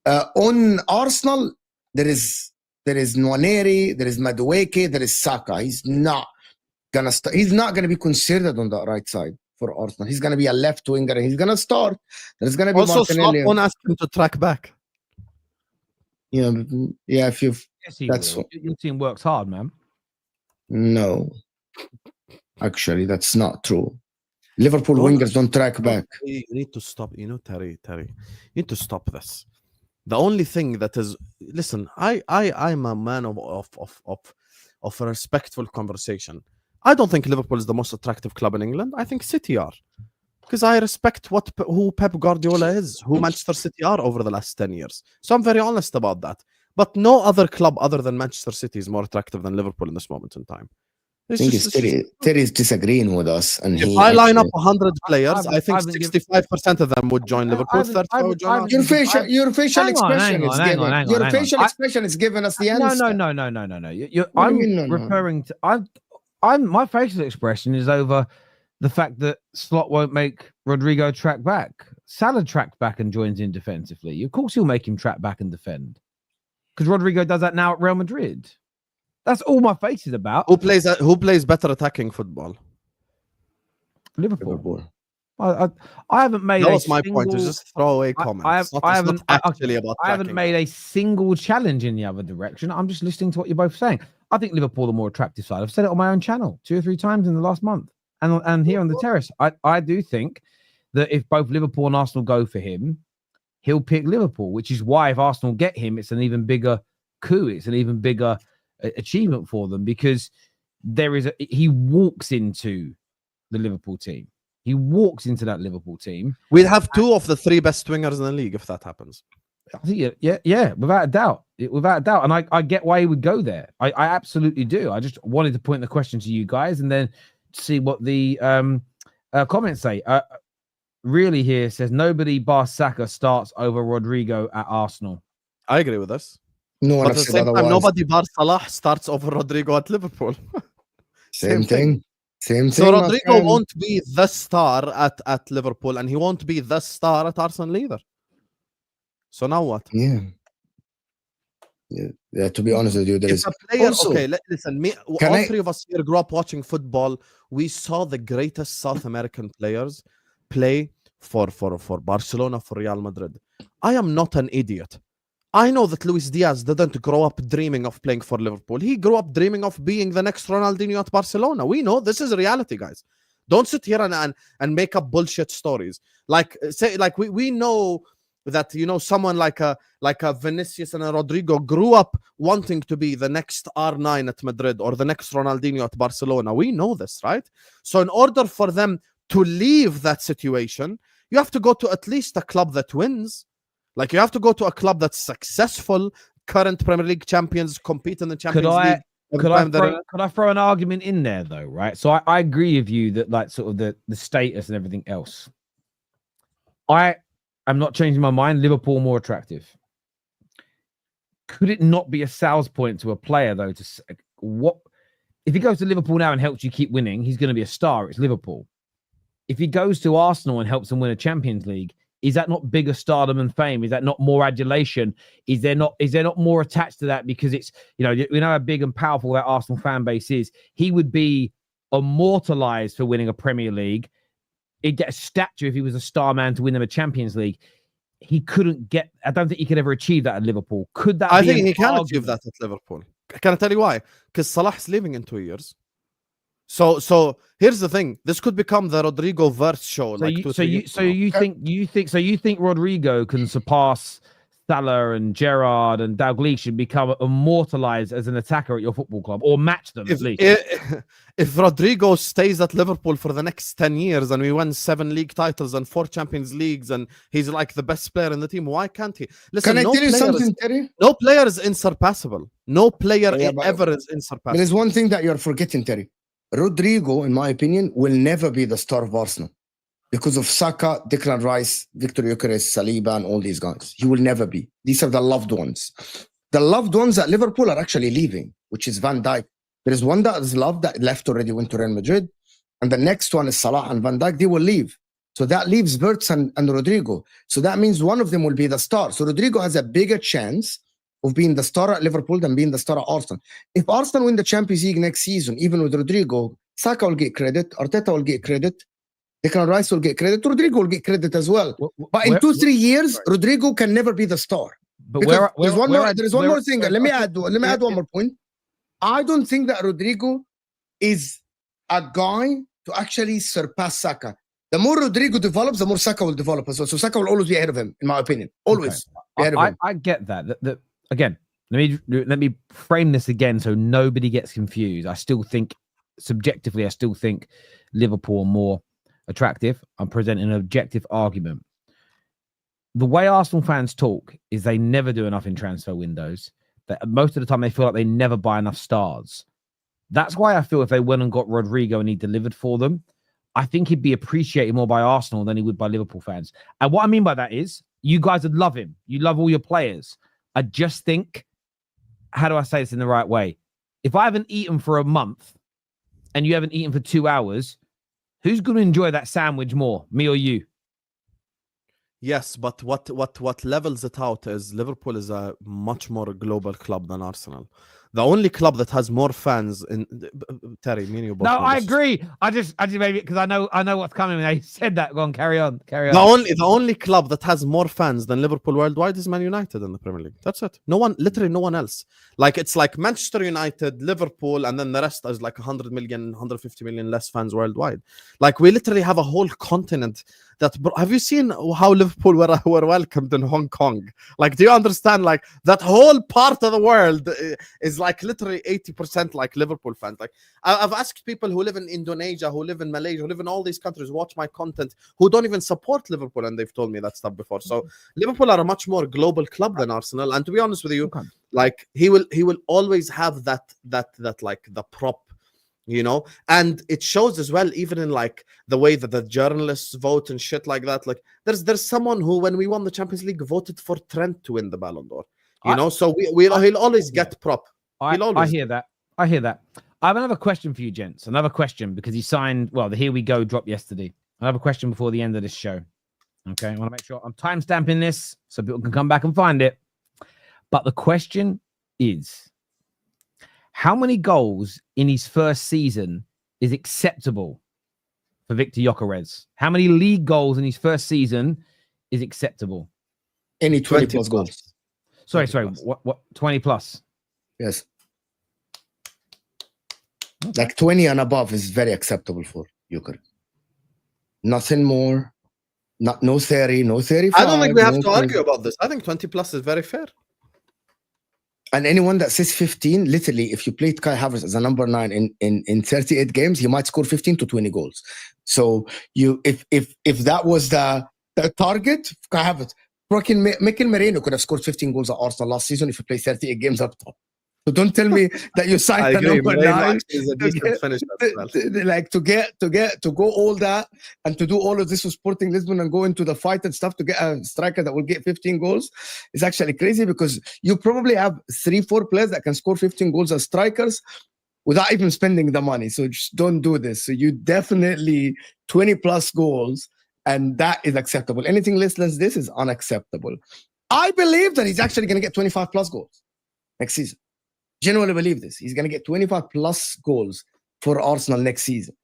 On Arsenal, there is Nwaneri, there is Madueke, there is Saka. He's not gonna be considered on the right side for Arsenal. He's gonna be a left winger and he's gonna start. There's gonna be Also, Martinelli. don't ask him to track back. Yeah, if you've Yes, your team works hard, man. no. Actually, that's not true. Liverpool wingers don't track back. You need to stop. You know, Terry, you need to stop this. The only thing that is, listen, I'm a man of a respectful conversation. I don't think Liverpool is the most attractive club in England. I think City are, because I respect who Pep Guardiola is, who Manchester City are over the last 10 years. So I'm very honest about that. But no other club other than Manchester City is more attractive than Liverpool in this moment in time. I think Terry's disagreeing with us. And if I line up 100 players, I think 65% of them would join Liverpool. 35 would join Arsenal. Your facial expression is giving. Your facial expression is giving us the answer. No. I'm referring to. My facial expression is over the fact that Slot won't make Rodrygo track back. Salah tracked back and joins in defensively. Of course, he'll make him track back and defend, because Rodrygo does that now at Real Madrid. That's all my face is about. Who plays better attacking football? Liverpool. I haven't made. That was my point. It's just throwaway comments. I haven't made a single challenge in the other direction. I'm just listening to what you're both saying. I think Liverpool are the more attractive side. I've said it on my own channel 2 or 3 times in the last month, and here on the terrace. I do think that if both Liverpool and Arsenal go for him, he'll pick Liverpool, which is why if Arsenal get him, it's an even bigger coup. It's an even bigger achievement for them, because he walks into the Liverpool team. He walks into that Liverpool team. We'd have 2 of the 3 best wingers in the league if that happens. I think, yeah, without a doubt. And I get why he would go there. I absolutely do. I just wanted to point the question to you guys and then see what the comments say. Really here says nobody bar Saka starts over Rodrygo at Arsenal. I agree with this. No one but at the same time, nobody bar Salah starts over Rodrygo at Liverpool. Same thing. Same thing. So Rodrygo won't be the star at Liverpool, and he won't be the star at Arsenal either. So now what? Yeah. To be honest with you, there is a player. Also, okay, listen. All 3 of us here grew up watching football. We saw the greatest South American players play for Barcelona, for Real Madrid. I am not an idiot. I know that Luis Diaz didn't grow up dreaming of playing for Liverpool. He grew up dreaming of being the next Ronaldinho at Barcelona. We know this is reality, guys. Don't sit here and make up bullshit stories. We know that, you know, someone like a Vinicius and a Rodrygo grew up wanting to be the next R9 at Madrid or the next Ronaldinho at Barcelona. We know this, right? So in order for them to leave that situation, you have to go to at least a club that wins. Like, you have to go to a club that's successful, current Premier League champions, compete in the Champions League. Could I throw an argument in there, though, right? So I agree with you that, like, sort of the status and everything else. I'm not changing my mind. Liverpool more attractive. Could it not be a sales point to a player, though, if he goes to Liverpool now and helps you keep winning, he's going to be a star. It's Liverpool. If he goes to Arsenal and helps them win a Champions League, is that not bigger stardom and fame? Is that not more adulation? Is there not more attached to that? Because it's, you know, we know how big and powerful that Arsenal fan base is. He would be immortalized for winning a Premier League. He'd get a statue if he was a star man to win them a Champions League. he couldn't get. I don't think he could ever achieve that at Liverpool. Could that? I be think an he can argument? achieve that at Liverpool. Can I tell you why? Because Salah's leaving in 2 years. So here's the thing. This could become the Rodrygo verse show. So like you, 2 so 3 you, years so from now. you think Rodrygo can surpass Salah and Gerrard and Dalglish and become immortalized as an attacker at your football club, or match them at least? If Rodrygo stays at Liverpool for the next 10 years and we win 7 league titles and 4 Champions Leagues and he's like the best player in the team, why can't he? Listen, Can I tell you something, Terry? No player is insurpassable. No player ever is insurpassable. There is one thing that you're forgetting, Terry. Rodrygo, in my opinion, will never be the star of Arsenal because of Saka, Declan Rice, Victor Gyokeres, Saliba, and all these guys. He will never be. These are the loved ones. The loved ones at Liverpool are actually leaving, which is Van Dijk. There is one that is loved that left already, went to Real Madrid. And the next one is Salah and Van Dijk. They will leave. So that leaves Wirtz and Rodrygo. So that means one of them will be the star. So Rodrygo has a bigger chance of being the star at Liverpool than being the star at Arsenal. If Arsenal win the Champions League next season, even with Rodrygo, Saka will get credit, Arteta will get credit, Declan Rice will get credit, Rodrygo will get credit as well. But in 2-3 years, Rodrygo can never be the star. But there's one more thing. Let me add one more point. I don't think that Rodrygo is a guy to actually surpass Saka. The more Rodrygo develops, the more Saka will develop as well. So Saka will always be ahead of him, in my opinion. Always be ahead of him. I get that. Again, let me frame this again so nobody gets confused. I still think, subjectively, Liverpool are more attractive. I'm presenting an objective argument. The way Arsenal fans talk is they never do enough in transfer windows. That most of the time they feel like they never buy enough stars. That's why I feel if they went and got Rodrygo and he delivered for them, I think he'd be appreciated more by Arsenal than he would by Liverpool fans. And what I mean by that is you guys would love him. You love all your players. I just think, how do I say this in the right way? If I haven't eaten for a month and you haven't eaten for 2 hours, who's going to enjoy that sandwich more, me or you? Yes, but what levels it out is Liverpool is a much more global club than Arsenal. The only club that has more fans in Terry, me and you both. No, I agree. I just maybe because I know what's coming. When I said that, go on, carry on. The only club that has more fans than Liverpool worldwide is Man United in the Premier League. That's it. Literally no one else. Like it's like Manchester United, Liverpool, and then the rest is like 100 million, 150 million less fans worldwide. Like we literally have a whole continent. Have you seen how Liverpool were welcomed in Hong Kong? Like, do you understand? Like that whole part of the world is like literally 80% like Liverpool fans. Like I've asked people who live in Indonesia, who live in Malaysia, who live in all these countries, watch my content, who don't even support Liverpool, and they've told me that stuff before. So Liverpool are a much more global club than Arsenal. And to be honest with you, like he will always have that like the prop. You know, and it shows as well, even in like the way that the journalists vote and shit like that. Like there's someone who, when we won the Champions League, voted for Trent to win the Ballon d'Or. You know, so he'll always get prop. I hear that. I have another question for you, gents. Another question because he signed. Well, the Here We Go dropped yesterday. I have a question before the end of this show. Okay, I want to make sure I'm timestamping this so people can come back and find it. But the question is, how many goals in his first season is acceptable for Victor Gyokeres? How many league goals in his first season is acceptable? Any 20 plus goals. Sorry. What 20 plus? Yes. Okay. Like 20 and above is very acceptable for Gyokeres. Nothing more. No 30, no 35. I don't think we have to argue about this. I think 20 plus is very fair. And anyone that says 15, literally, if you played Kai Havertz as a number 9 in 38 games, he might score 15 to 20 goals. So if that was the target, Kai Havertz, Mikel Merino could have scored 15 goals at Arsenal last season if he played 38 games up top. So don't tell me that you signed the number 9 to go all that and to do all of this with Sporting Lisbon and go into the fight and stuff to get a striker that will get 15 goals is actually crazy because you probably have 3-4 players that can score 15 goals as strikers without even spending the money. So just don't do this. So you definitely 20 plus goals, and that is acceptable. Anything less than this is unacceptable. I believe that he's actually going to get 25 plus goals next season. Genuinely believe this. He's going to get 25 plus goals for Arsenal next season.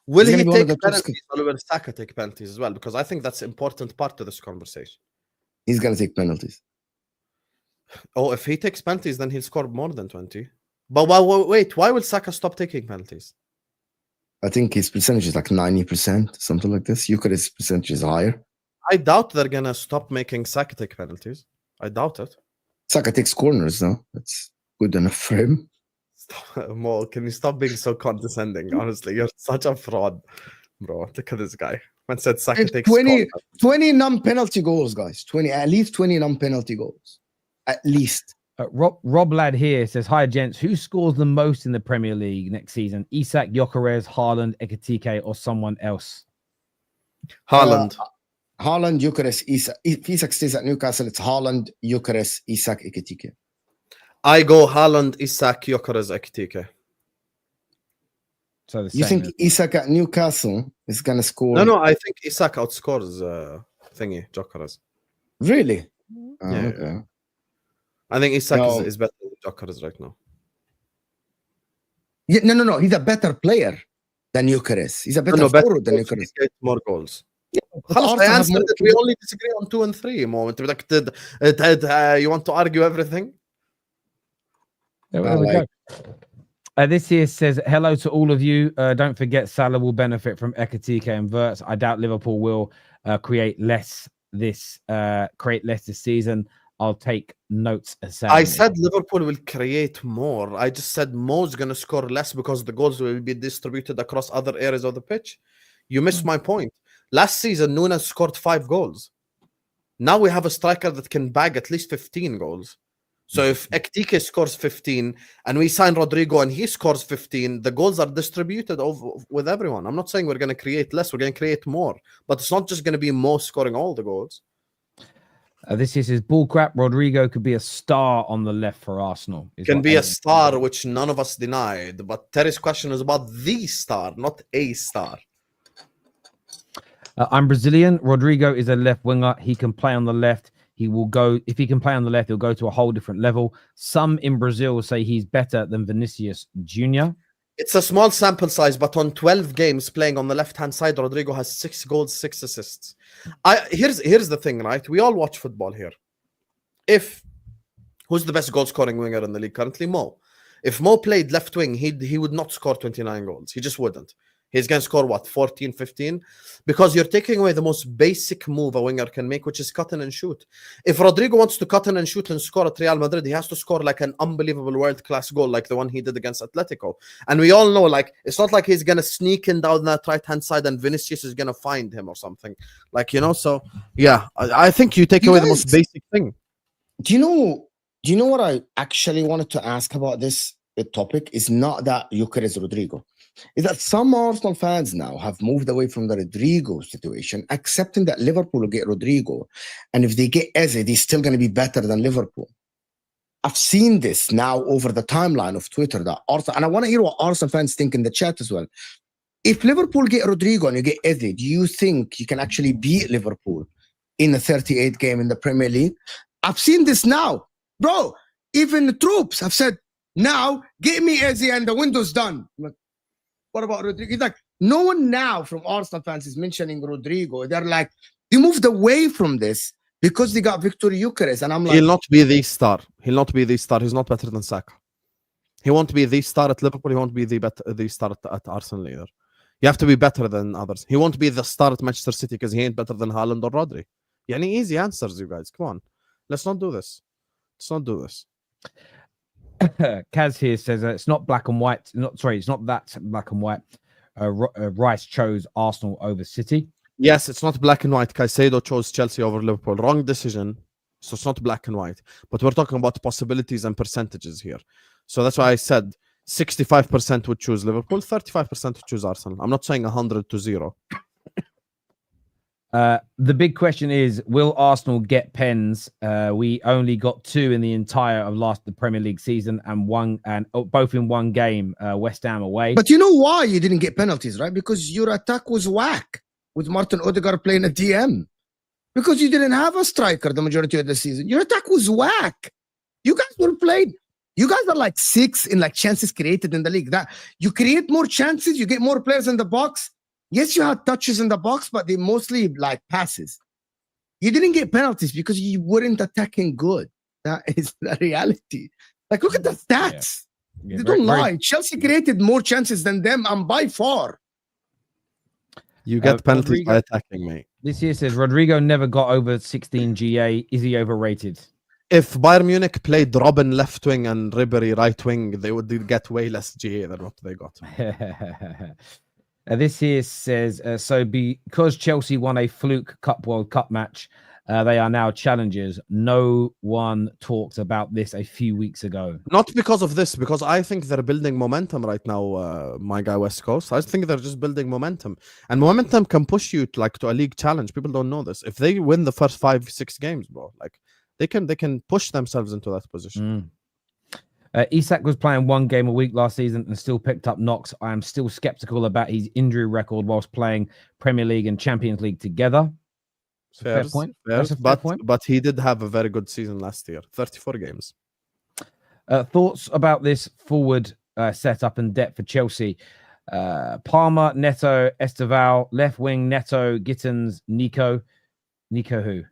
Will he take penalties or will Saka take penalties as well? Because I think that's an important part of this conversation. He's gonna take penalties. Oh, if he takes penalties, then he'll score more than 20. But wait, why will Saka stop taking penalties? I think his percentage is like 90%, something like this. Gyokeres' percentage is higher. I doubt they're gonna stop making Saka take penalties. I doubt it. Saka takes corners though. That's good enough for him. Mo, can you stop being so condescending? Honestly, you're such a fraud, bro. Look at this guy. Man said Saka takes 20 non-penalty goals, guys. At least 20 non-penalty goals. At least. Rob Lad here says, hi, gents. Who scores the most in the Premier League next season? Isak, Gyokeres, Haaland, Ekitike, or someone else? Haaland. Haaland, Gyokeres, Isak. If Isak stays at Newcastle, it's Haaland, Gyokeres, Isak, Ekitike. I go Haaland, Isak, Gyokeres, Ekitike. So you think Isak at Newcastle is going to score? No, I think Isak outscores Gyokeres. Really? Yeah. Okay. I think Isak is better than Gyokeres right now. Yeah, no. He's a better player than Gyokeres. He's a better forward than Gyokeres. He gets more goals. Yeah, I answered that we only disagree on 2 and 3. Moment. You want to argue everything? There we go. This here says, hello to all of you. Don't forget Salah will benefit from Ekitike and Wirtz. I doubt Liverpool will create less this season. I'll take notes. I said Liverpool will create more. I just said Mo's going to score less because the goals will be distributed across other areas of the pitch. You missed my point. Last season, Nunes scored 5 goals. Now we have a striker that can bag at least 15 goals. So if Ekitike scores 15 and we sign Rodrygo and he scores 15, the goals are distributed with everyone. I'm not saying we're going to create less. We're going to create more. But it's not just going to be Mo scoring all the goals. This is bullcrap. Rodrygo could be a star on the left for Arsenal. Can be a star, which none of us denied. But Terry's question is about the star, not a star. I'm Brazilian. Rodrygo is a left winger. He can play on the left. He will go, if he can play on the left, he'll go to a whole different level. Some in Brazil say he's better than Vinicius Jr. It's a small sample size, but on 12 games playing on the left-hand side, Rodrygo has 6 goals, 6 assists. Here's the thing, right? We all watch football here. Who's the best goal-scoring winger in the league currently? Mo. If Mo played left wing, he would not score 29 goals. He just wouldn't. He's going to score, what, 14, 15? Because you're taking away the most basic move a winger can make, which is cut in and shoot. If Rodrygo wants to cut in and shoot and score at Real Madrid, he has to score like an unbelievable world-class goal like the one he did against Atletico. And we all know, like, it's not like he's going to sneak in down that right-hand side and Vinicius is going to find him or something. Like, you know, so, yeah. I think you take away the most basic thing. Do you know what I actually wanted to ask about this topic? Is not that Gyokeres Rodrygo. Is that some Arsenal fans now have moved away from the Rodrygo situation, accepting that Liverpool will get Rodrygo, and if they get Eze, they're still going to be better than Liverpool. I've seen this now over the timeline of Twitter, that Arsenal, and I want to hear what Arsenal fans think in the chat as well. If Liverpool get Rodrygo and you get Eze, do you think you can actually beat Liverpool in the 38th game in the Premier League? I've seen this now. Bro, even the troops have said, now, get me Eze and the window's done. What about Rodrygo? It's like no one now from Arsenal fans is mentioning Rodrygo. They're like, they moved away from this because they got Victor Gyokeres. And I'm like, he'll not be the star. He'll not be the star. He's not better than Saka. He won't be the star at Liverpool. He won't be the star at Arsenal either. You have to be better than others. He won't be the star at Manchester City because he ain't better than Haaland or Rodri. Any easy answers, you guys. Come on. Let's not do this. Let's not do this. Kaz here says it's not black and white. It's not that black and white. Rice chose Arsenal over City. Yes, it's not black and white. Caicedo chose Chelsea over Liverpool. Wrong decision. So it's not black and white. But we're talking about possibilities and percentages here. So that's why I said 65% would choose Liverpool, 35% would choose Arsenal. I'm not saying 100-0. The big question is, will Arsenal get pens? We only got 2 in the entire of the Premier League season, and both in one game, West Ham away. But you know why you didn't get penalties, right? Because your attack was whack with Martin Odegaard playing a DM. Because you didn't have a striker the majority of the season. Your attack was whack. You guys were played. You guys are like 6 in like chances created in the league. That you create more chances, you get more players in the box. Yes, you had touches in the box, but they mostly like passes. You didn't get penalties because you weren't attacking good. That is the reality. Like, look at the stats. Yeah, They don't lie. Chelsea created more chances than them, and by far. You get penalties Rodrygo, by attacking, mate. This here says Rodrygo never got over 16 GA. Is he overrated? If Bayern Munich played Robben left wing and Ribery right wing, they would get way less GA than what they got. This here says, so because Chelsea won a fluke Cup World Cup match, they are now challengers. No one talked about this a few weeks ago. Not because of this, because I think they're building momentum right now, my guy West Coast. I think they're just building momentum. And momentum can push you to a league challenge. People don't know this. If they win the first 5-6 games, bro, like they can push themselves into that position. Isak was playing 1 game a week last season and still picked up knocks. I am still skeptical about his injury record whilst playing Premier League and Champions League together. Fair point. But he did have a very good season last year. 34 games. Thoughts about this forward setup and depth for Chelsea? Palmer, Neto, Esteval, left wing, Neto, Gittins, Nico who?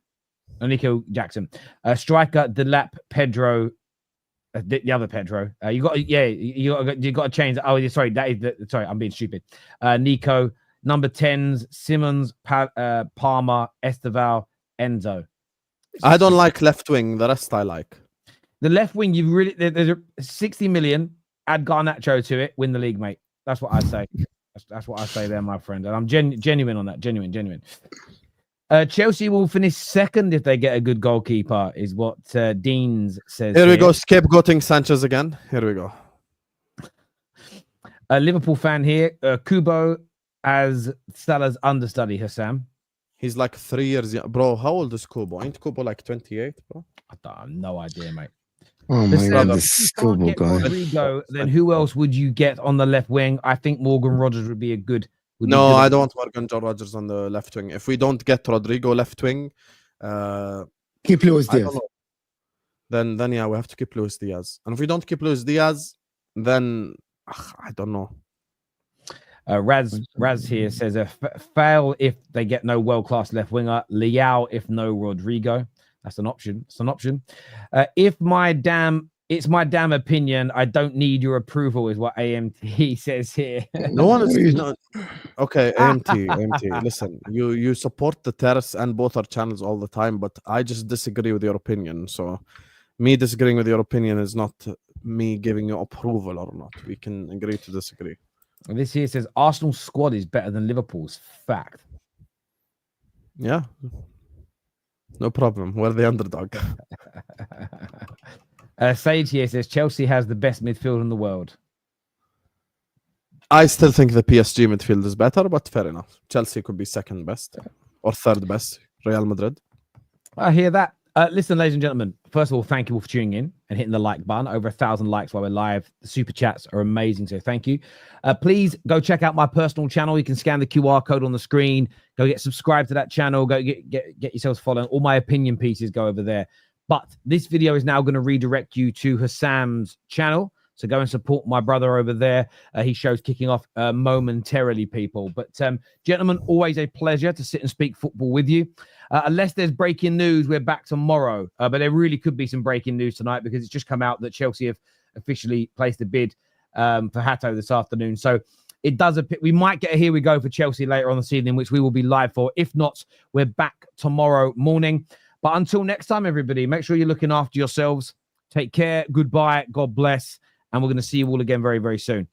Nico Jackson. Striker, Delap, Pedro. The other Pedro. You got to change. Oh, sorry. That is sorry. I'm being stupid. Nico. Number 10s, Simmons, Palmer, Esteval, Enzo. I don't like left wing. The rest I like. The left wing, you've really... There's 60 million. Add Garnacho to it. Win the league, mate. That's what I say. That's what I say there, my friend. And I'm genuine on that. Genuine. Chelsea will finish second if they get a good goalkeeper, is what Deans says. Here we go. Scapegoating Sanchez again. Here we go. A Liverpool fan here. Kubo as Salah's understudy, Husam. He's like 3 years young. Bro, how old is Kubo? Ain't Kubo like 28, bro? I have no idea, mate. Oh my God, this Kubo guy. Rodrygo, then who else would you get on the left wing? I think Morgan Rogers would be a good... No, I don't want Morgan Rogers on the left wing. If we don't get Rodrygo left wing... keep Luis Diaz. Then yeah, we have to keep Luis Diaz. And if we don't keep Luis Diaz, then... I don't know. Raz here says fail if they get no world-class left winger. Liao if no Rodrygo. That's an option. It's my damn opinion. I don't need your approval, is what AMT says here. No one is. No. Okay, AMT. Listen, you support the terrace and both our channels all the time, but I just disagree with your opinion. So, me disagreeing with your opinion is not me giving you approval or not. We can agree to disagree. This here says Arsenal's squad is better than Liverpool's. Fact. Yeah. No problem. We're the underdog. Sage here says Chelsea has the best midfield in the world. I still think the PSG midfield is better, but fair enough. Chelsea could be second best or third best. Real Madrid. I hear that. Listen, ladies and gentlemen, first of all, thank you all for tuning in and hitting the like button. Over 1,000 likes while we're live. The super chats are amazing, so thank you. Please go check out my personal channel. You can scan the QR code on the screen. Go get subscribed to that channel. Go get yourselves following. All my opinion pieces go over there. But this video is now going to redirect you to Husam's channel. So go and support my brother over there. He shows kicking off momentarily, people. But gentlemen, always a pleasure to sit and speak football with you. Unless there's breaking news, we're back tomorrow. But there really could be some breaking news tonight because it's just come out that Chelsea have officially placed a bid for Hato this afternoon. So it does appear we might get a here we go for Chelsea later on this evening, which we will be live for. If not, we're back tomorrow morning. But until next time, everybody, make sure you're looking after yourselves. Take care. Goodbye. God bless. And we're going to see you all again very, very soon.